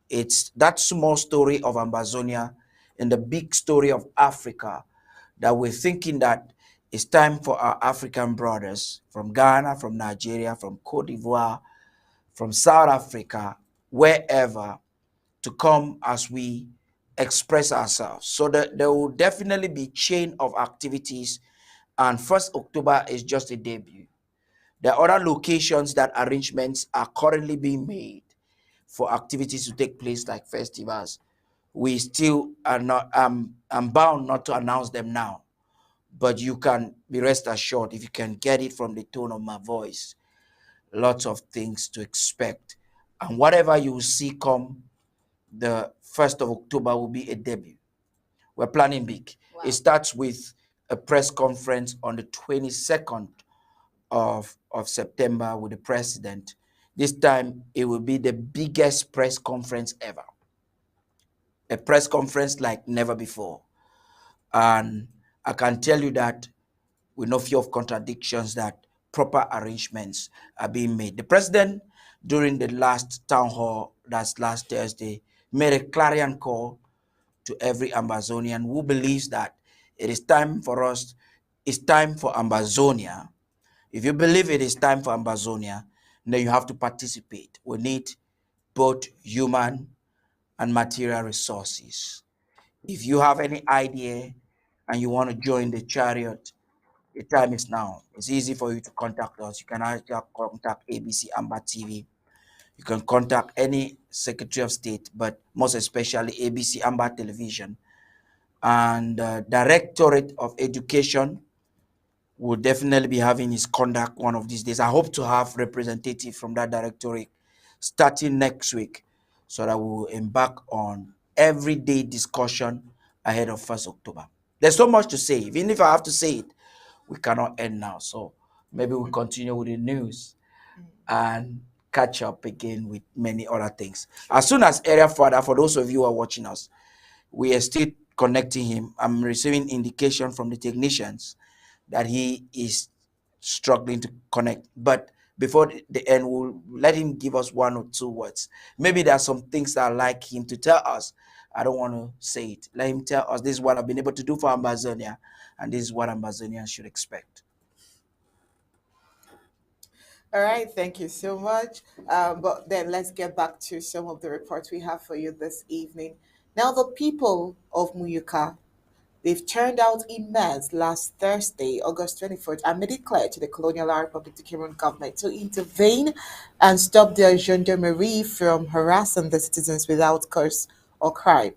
It's that small story of Ambazonia and the big story of Africa that we're thinking that it's time for our African brothers from Ghana, from Nigeria, from Cote d'Ivoire, from South Africa, wherever, to come as we express ourselves. So that there will definitely be chain of activities, and 1st October is just a debut. There are other locations that arrangements are currently being made for activities to take place, like festivals. We still are not, I'm bound not to announce them now, but you can be rest assured, if you can get it from the tone of my voice, lots of things to expect. And whatever you will see come the 1st of October will be a debut. We're planning big. Wow. It starts with a press conference on the 22nd of September with the president. This time it will be the biggest press conference ever. A press conference like never before. And I can tell you that with no fear of contradictions, that proper arrangements are being made. The president, during the last town hall, that's last Thursday, made a clarion call to every Ambazonian who believes that it is time for us, it's time for Ambazonia. If you believe it is time for Ambazonia, then you have to participate. We need both human and material resources. If you have any idea and you want to join the chariot, the time is now. It's easy for you to contact us. You can either contact ABC Amba TV. You can contact any Secretary of State, but most especially ABC Amba Television. And Directorate of Education will definitely be having his conduct one of these days. I hope to have representative from that directorate starting next week, so that we will embark on everyday discussion ahead of 1st October. There's so much to say. Even if I have to say it, we cannot end now. So maybe we'll continue with the news and catch up again with many other things. As soon as Area Father, for those of you who are watching us, we are still connecting him. I'm receiving indication from the technicians that he is struggling to connect. But before the end, we'll let him give us 1 or 2 words. Maybe there are some things that I'd like him to tell us. I don't want to say it. Let him tell us, this is what I've been able to do for Ambazonia, and this is what Ambazonians should expect. All right, thank you so much. But then let's get back to some of the reports we have for you this evening. Now, the people of Muyuka, they've turned out in mass last Thursday, August 24th, and made it clear to the Colonial Republic of Cameroon government to intervene and stop the gendarmerie from harassing the citizens without curse or crime.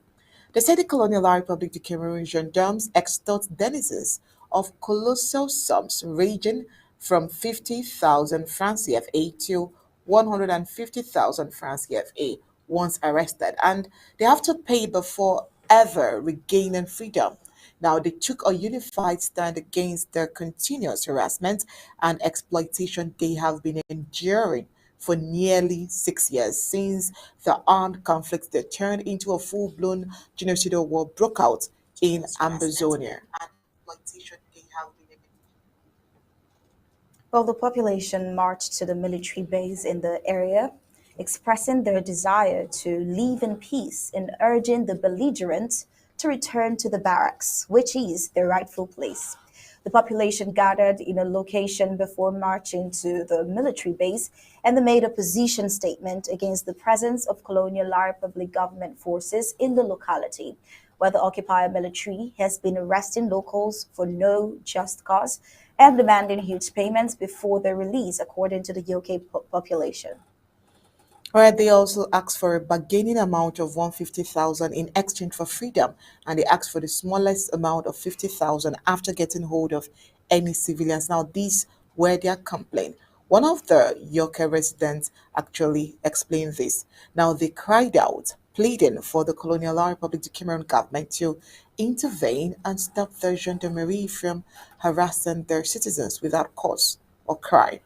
They said the Colonial Republic of Cameroon gendarmes extort denizens of colossal sums ranging from 50,000 francs CFA to 150,000 francs CFA once arrested, and they have to pay before ever regaining freedom. Now, they took a unified stand against the continuous harassment and exploitation they have been enduring for nearly 6 years since the armed conflict that turned into a full blown genocidal war broke out in Ambazonia. Well, the population marched to the military base in the area, expressing their desire to live in peace and urging the belligerents to return to the barracks, which is their rightful place. The population gathered in a location before marching to the military base, and they made a position statement against the presence of colonial La Republic government forces in the locality, where the occupier military has been arresting locals for no just cause and demanding huge payments before their release, according to the UK population. Where they also asked for a bargaining amount of 150,000 in exchange for freedom, and they asked for the smallest amount of 50,000 after getting hold of any civilians. Now, these were their complaint. One of the York residents actually explained this. Now, they cried out, pleading for the colonial La Republic of Cameroon government to intervene and stop the gendarmerie from harassing their citizens without cause or crime.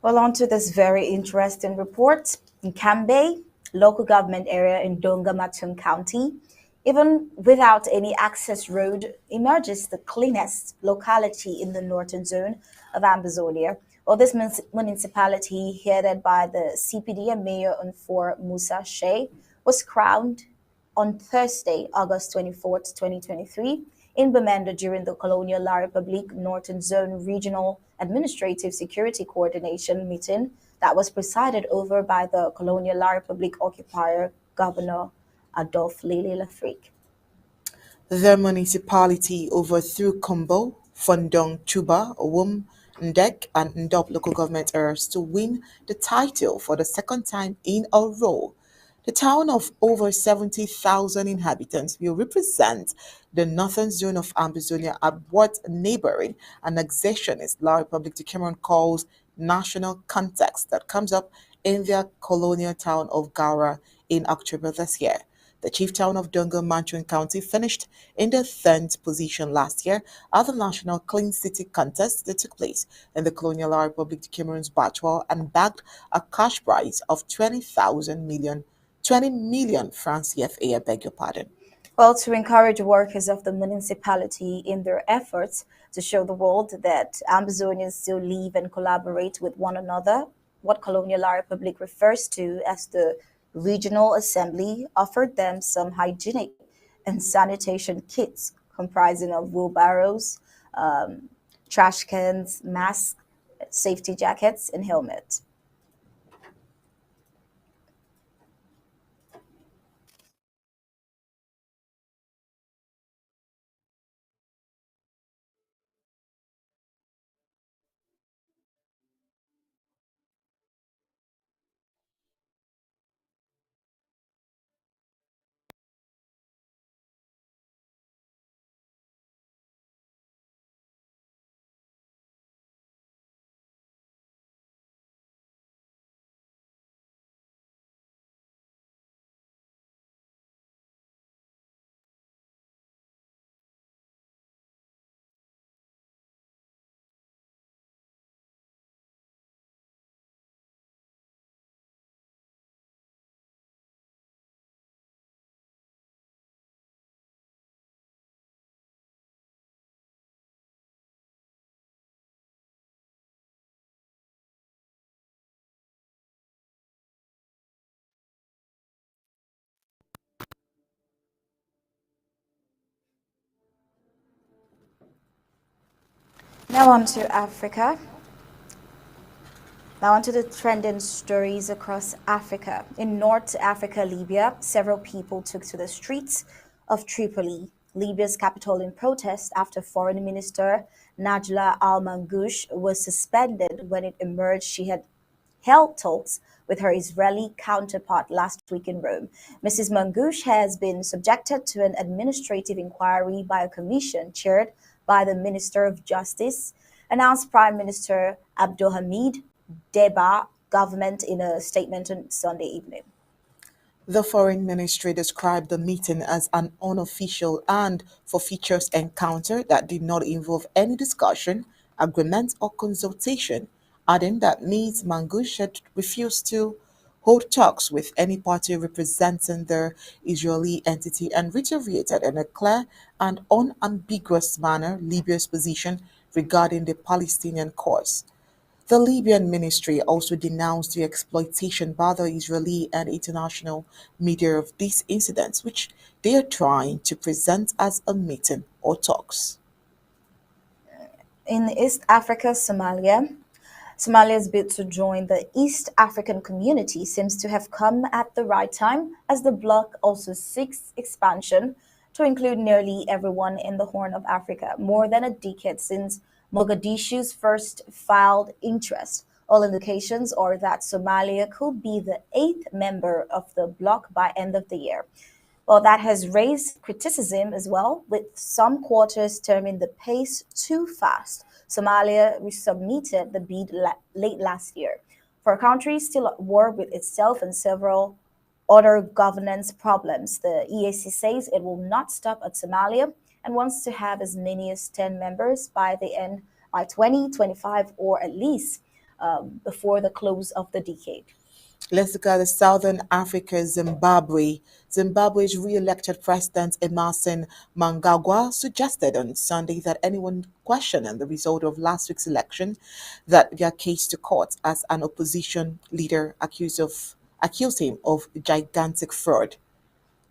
Well, on to this very interesting report. In Cambay, local government area in Donga County, even without any access road, emerges the cleanest locality in the northern zone of Ambazonia. Well, this municipality, headed by the CPD and Mayor Unfor Musa Shea, was crowned on Thursday, August 24th, 2023, in Bamenda during the Colonial La Republique Northern Zone Regional Administrative Security Coordination meeting that was presided over by the Colonial La Republique occupier Governor Adolphe Lele Lafrique. The municipality overthrew Kombo, Fondong Chuba, Wum, Ndek, and Ndop local government areas to win the title for the second time in a row. The town of over 70,000 inhabitants will represent the northern zone of Ambazonia at what neighboring annexationist La Republic de Cameroon calls national context that comes up in their colonial town of Gaura in October this year. The chief town of Dongo Manchun County finished in the 10th position last year at the National Clean City contest that took place in the Colonial La Republic de Cameroon's Bachwal and bagged a cash prize of 20 million francs CFA, I beg your pardon. Well, to encourage workers of the municipality in their efforts to show the world that Ambazonians still live and collaborate with one another, what Colonial La Republic refers to as the Regional Assembly offered them some hygienic and sanitation kits comprising of wheelbarrows, trash cans, masks, safety jackets, and helmets. Now on to Africa. Now onto the trending stories across Africa. In North Africa, Libya, several people took to the streets of Tripoli, Libya's capital, in protest after Foreign Minister Najla al-Mangoush was suspended when it emerged she had held talks with her Israeli counterpart last week in Rome. Mrs. Mangoush has been subjected to an administrative inquiry by a commission chaired by the Minister of Justice, announced Prime Minister Abdulhamid Deba government in a statement on Sunday evening. The Foreign Ministry described the meeting as an unofficial and fortuitous encounter that did not involve any discussion, agreement, or consultation, adding that Ms. Mangush had refused to hold talks with any party representing the Israeli entity and reiterated in a clear and unambiguous manner Libya's position regarding the Palestinian cause. The Libyan ministry also denounced the exploitation by the Israeli and international media of these incidents, which they are trying to present as a meeting or talks. In East Africa, Somalia's bid to join the East African Community seems to have come at the right time as the bloc also seeks expansion to include nearly everyone in the Horn of Africa, more than a decade since Mogadishu's first filed interest. All indications are that Somalia could be the eighth member of the bloc by end of the year. Well, that has raised criticism as well, with some quarters terming the pace too fast. Somalia resubmitted the bid late last year. For a country still at war with itself and several other governance problems, the EAC says it will not stop at Somalia and wants to have as many as 10 members by 2025 or at least before the close of the decade. Let's look at the Southern Africa, Zimbabwe. Zimbabwe's re-elected President Emerson Mnangagwa suggested on Sunday that anyone questioning the result of last week's election that their case to court as an opposition leader accused him of gigantic fraud.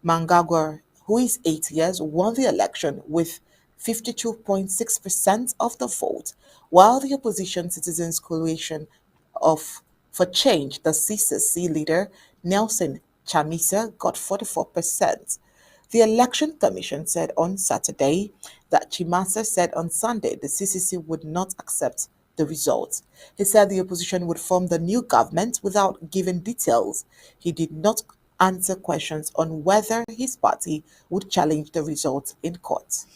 Mnangagwa, who is 8 years, won the election with 52.6% of the vote, while the opposition Citizens Coalition of for Change, the CCC leader, Nelson Chamisa, got 44%. The Election Commission said on Saturday that Chimasa said on Sunday the CCC would not accept the results. He said the opposition would form the new government without giving details. He did not answer questions on whether his party would challenge the results in court.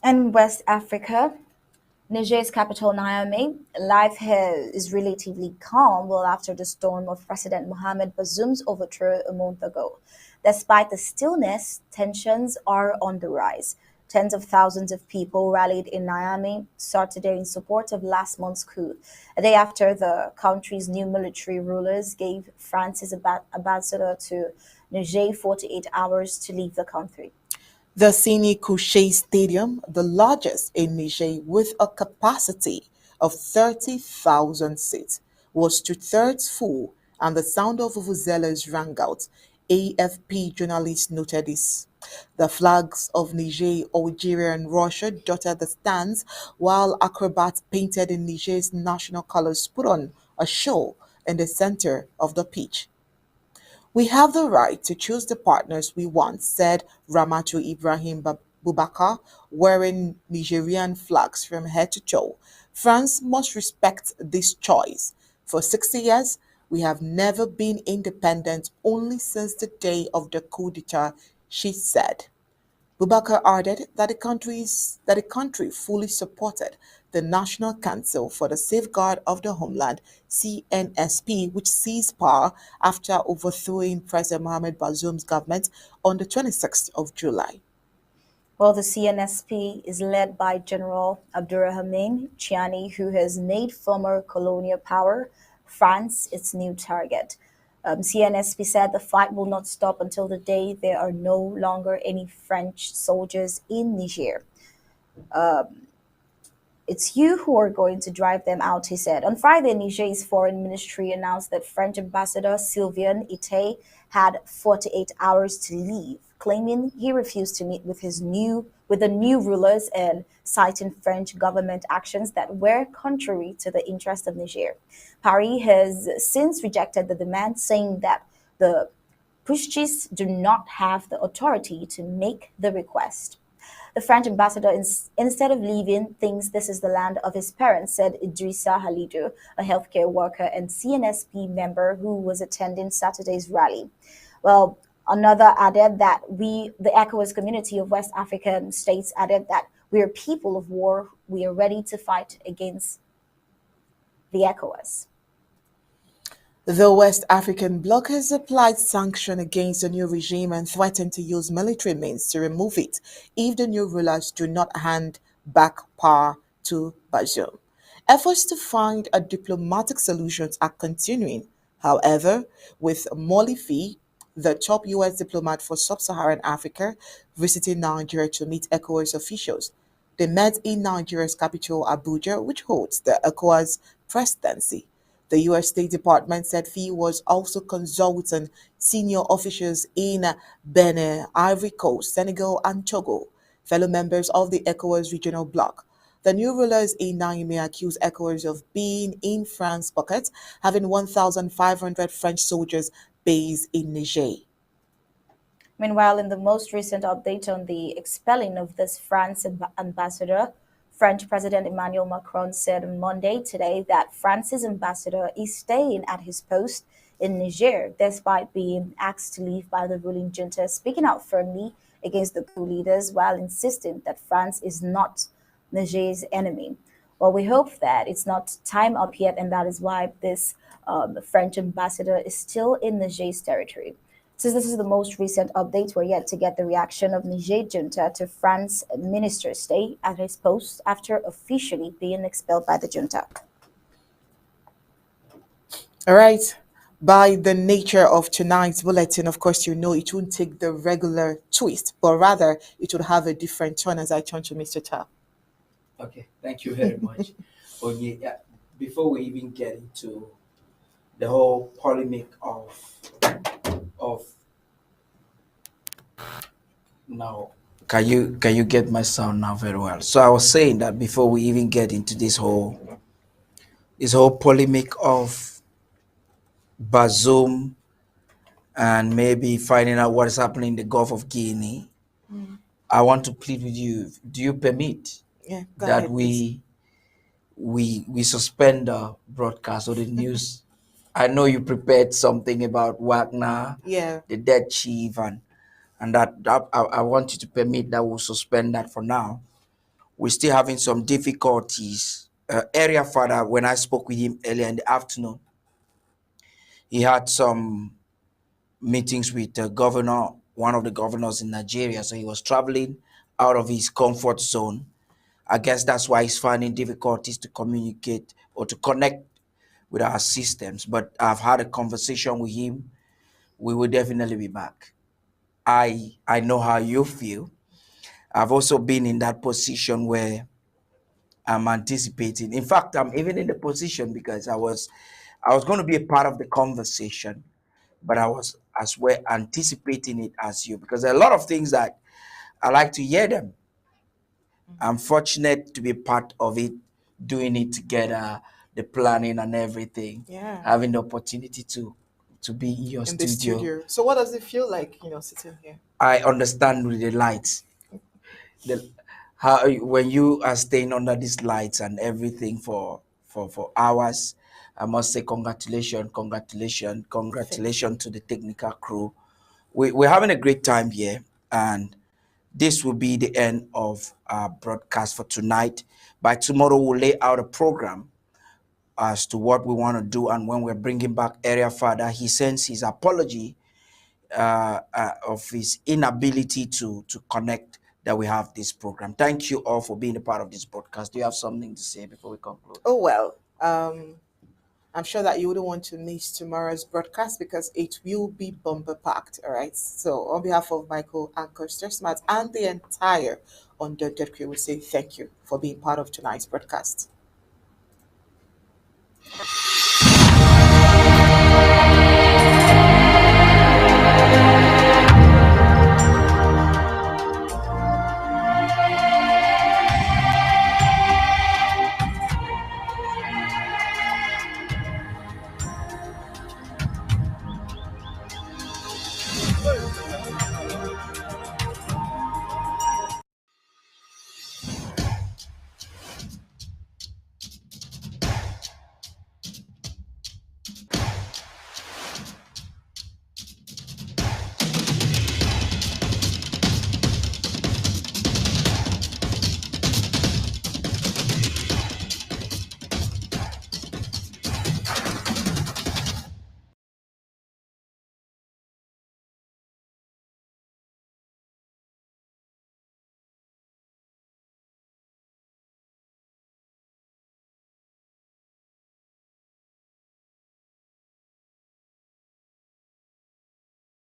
And West Africa, Niger's capital Niamey, life here is relatively calm well after the storm of President Mohamed Bazoum's overthrow a month ago. Despite the stillness, tensions are on the rise. Tens of thousands of people rallied in Niamey Saturday in support of last month's coup, a day after the country's new military rulers gave France's ambassador to Niger 48 hours to leave the country. The Sini Couché Stadium, the largest in Niger with a capacity of 30,000 seats, was two-thirds full and the sound of vuvuzelas rang out. AFP journalists noted this. The flags of Niger, Algeria, and Russia dotted the stands, while acrobats painted in Niger's national colors put on a show in the center of the pitch. We have the right to choose the partners we want, said Ramatu Ibrahim Boubacar, wearing Nigerian flags from head to toe. France must respect this choice. For 60 years, we have never been independent, only since the day of the coup d'etat, she said. Boubacar added that the country fully supported the National Council for the Safeguard of the Homeland (CNSP), which seized power after overthrowing President Mohamed Bazoum's government on the 26th of July. Well, the CNSP is led by General Abdurrahmane Chiani, who has made former colonial power France its new target. CNSP said the fight will not stop until the day there are no longer any French soldiers in Niger. It's you who are going to drive them out, he said. On Friday, Niger's foreign ministry announced that French ambassador Sylvain Ité had 48 hours to leave, claiming he refused to meet with the new rulers and citing French government actions that were contrary to the interest of Niger. Paris has since rejected the demand, saying that the Pushchis do not have the authority to make the request. The French ambassador, instead of leaving, thinks this is the land of his parents, said Idrissa Halidou, a healthcare worker and CNSP member who was attending Saturday's rally. Well, another added that the ECOWAS community of West African states added that We are people of war. We are ready to fight against the ECOWAS. The West African bloc has applied sanctions against the new regime and threatened to use military means to remove it if the new rulers do not hand back power to Bazoum. Efforts to find a diplomatic solutions are continuing. However, with Molifi, the top U.S. diplomat for sub-Saharan Africa, visiting Nigeria to meet ECOWAS officials. They met in Nigeria's capital, Abuja, which holds the ECOWAS presidency. The U.S. State Department said he was also consulting senior officials in Benin, Ivory Coast, Senegal, and Togo, fellow members of the ECOWAS regional bloc. The new rulers in Niamey accused ECOWAS of being in France's pocket, having 1,500 French soldiers based in Niger. Meanwhile, in the most recent update on the expelling of this France ambassador, French President Emmanuel Macron said on Monday today that France's ambassador is staying at his post in Niger despite being asked to leave by the ruling junta, speaking out firmly against the coup leaders while insisting that France is not Niger's enemy. Well, we hope that it's not time up yet, and that is why this French ambassador is still in Niger's territory. Since this is the most recent update, we're yet to get the reaction of Niger junta to France's minister stay at his post after officially being expelled by the junta. All right. By the nature of tonight's bulletin, of course, you know it won't take the regular twist, but rather it would have a different turn as I turn to Mr. Ta. Okay, thank you very much. Okay, yeah, before we even get into the whole polemic of now, can you get my sound now very well? So I was saying that before we even get into this whole polemic of Bazoum and maybe finding out what is happening in the Gulf of Guinea, I want to plead with you. Do you permit Go that ahead, please. we suspend the broadcast or the news? I know you prepared something about Wagner, Yeah. the dead chief, and that I want you to permit that we'll suspend that for now. We're still having some difficulties. Area father, when I spoke with him earlier in the afternoon, he had some meetings with the governor, one of the governors in Nigeria. So he was traveling out of his comfort zone. I guess that's why he's finding difficulties to communicate or to connect with our systems. But I've had a conversation with him. We will definitely be back. I know how you feel. I've also been in that position where I'm anticipating. In fact, I'm even in the position because I was going to be a part of the conversation, but I was as well anticipating it as you, because there are a lot of things that I like to hear them. I'm fortunate to be part of it, doing it together, the planning and everything, Yeah. having the opportunity to be in your In the studio. studio. So what does it feel like, sitting here? I understand with the lights. How when you are staying under these lights and everything for hours, I must say congratulations to the technical crew. We're having a great time here, and this will be the end of our broadcast for tonight. By tomorrow, we'll lay out a program as to what we want to do, and when we're bringing back Area Father, he sends his apology of his inability to connect, that we have this program. Thank you all for being a part of this broadcast. Do you have something to say before we conclude? Oh, well, I'm sure that you wouldn't want to miss tomorrow's broadcast because it will be bumper packed. All right. So, on behalf of Michael, Anchor, Smart, and the entire Undaunted crew, we say thank you for being part of tonight's broadcast.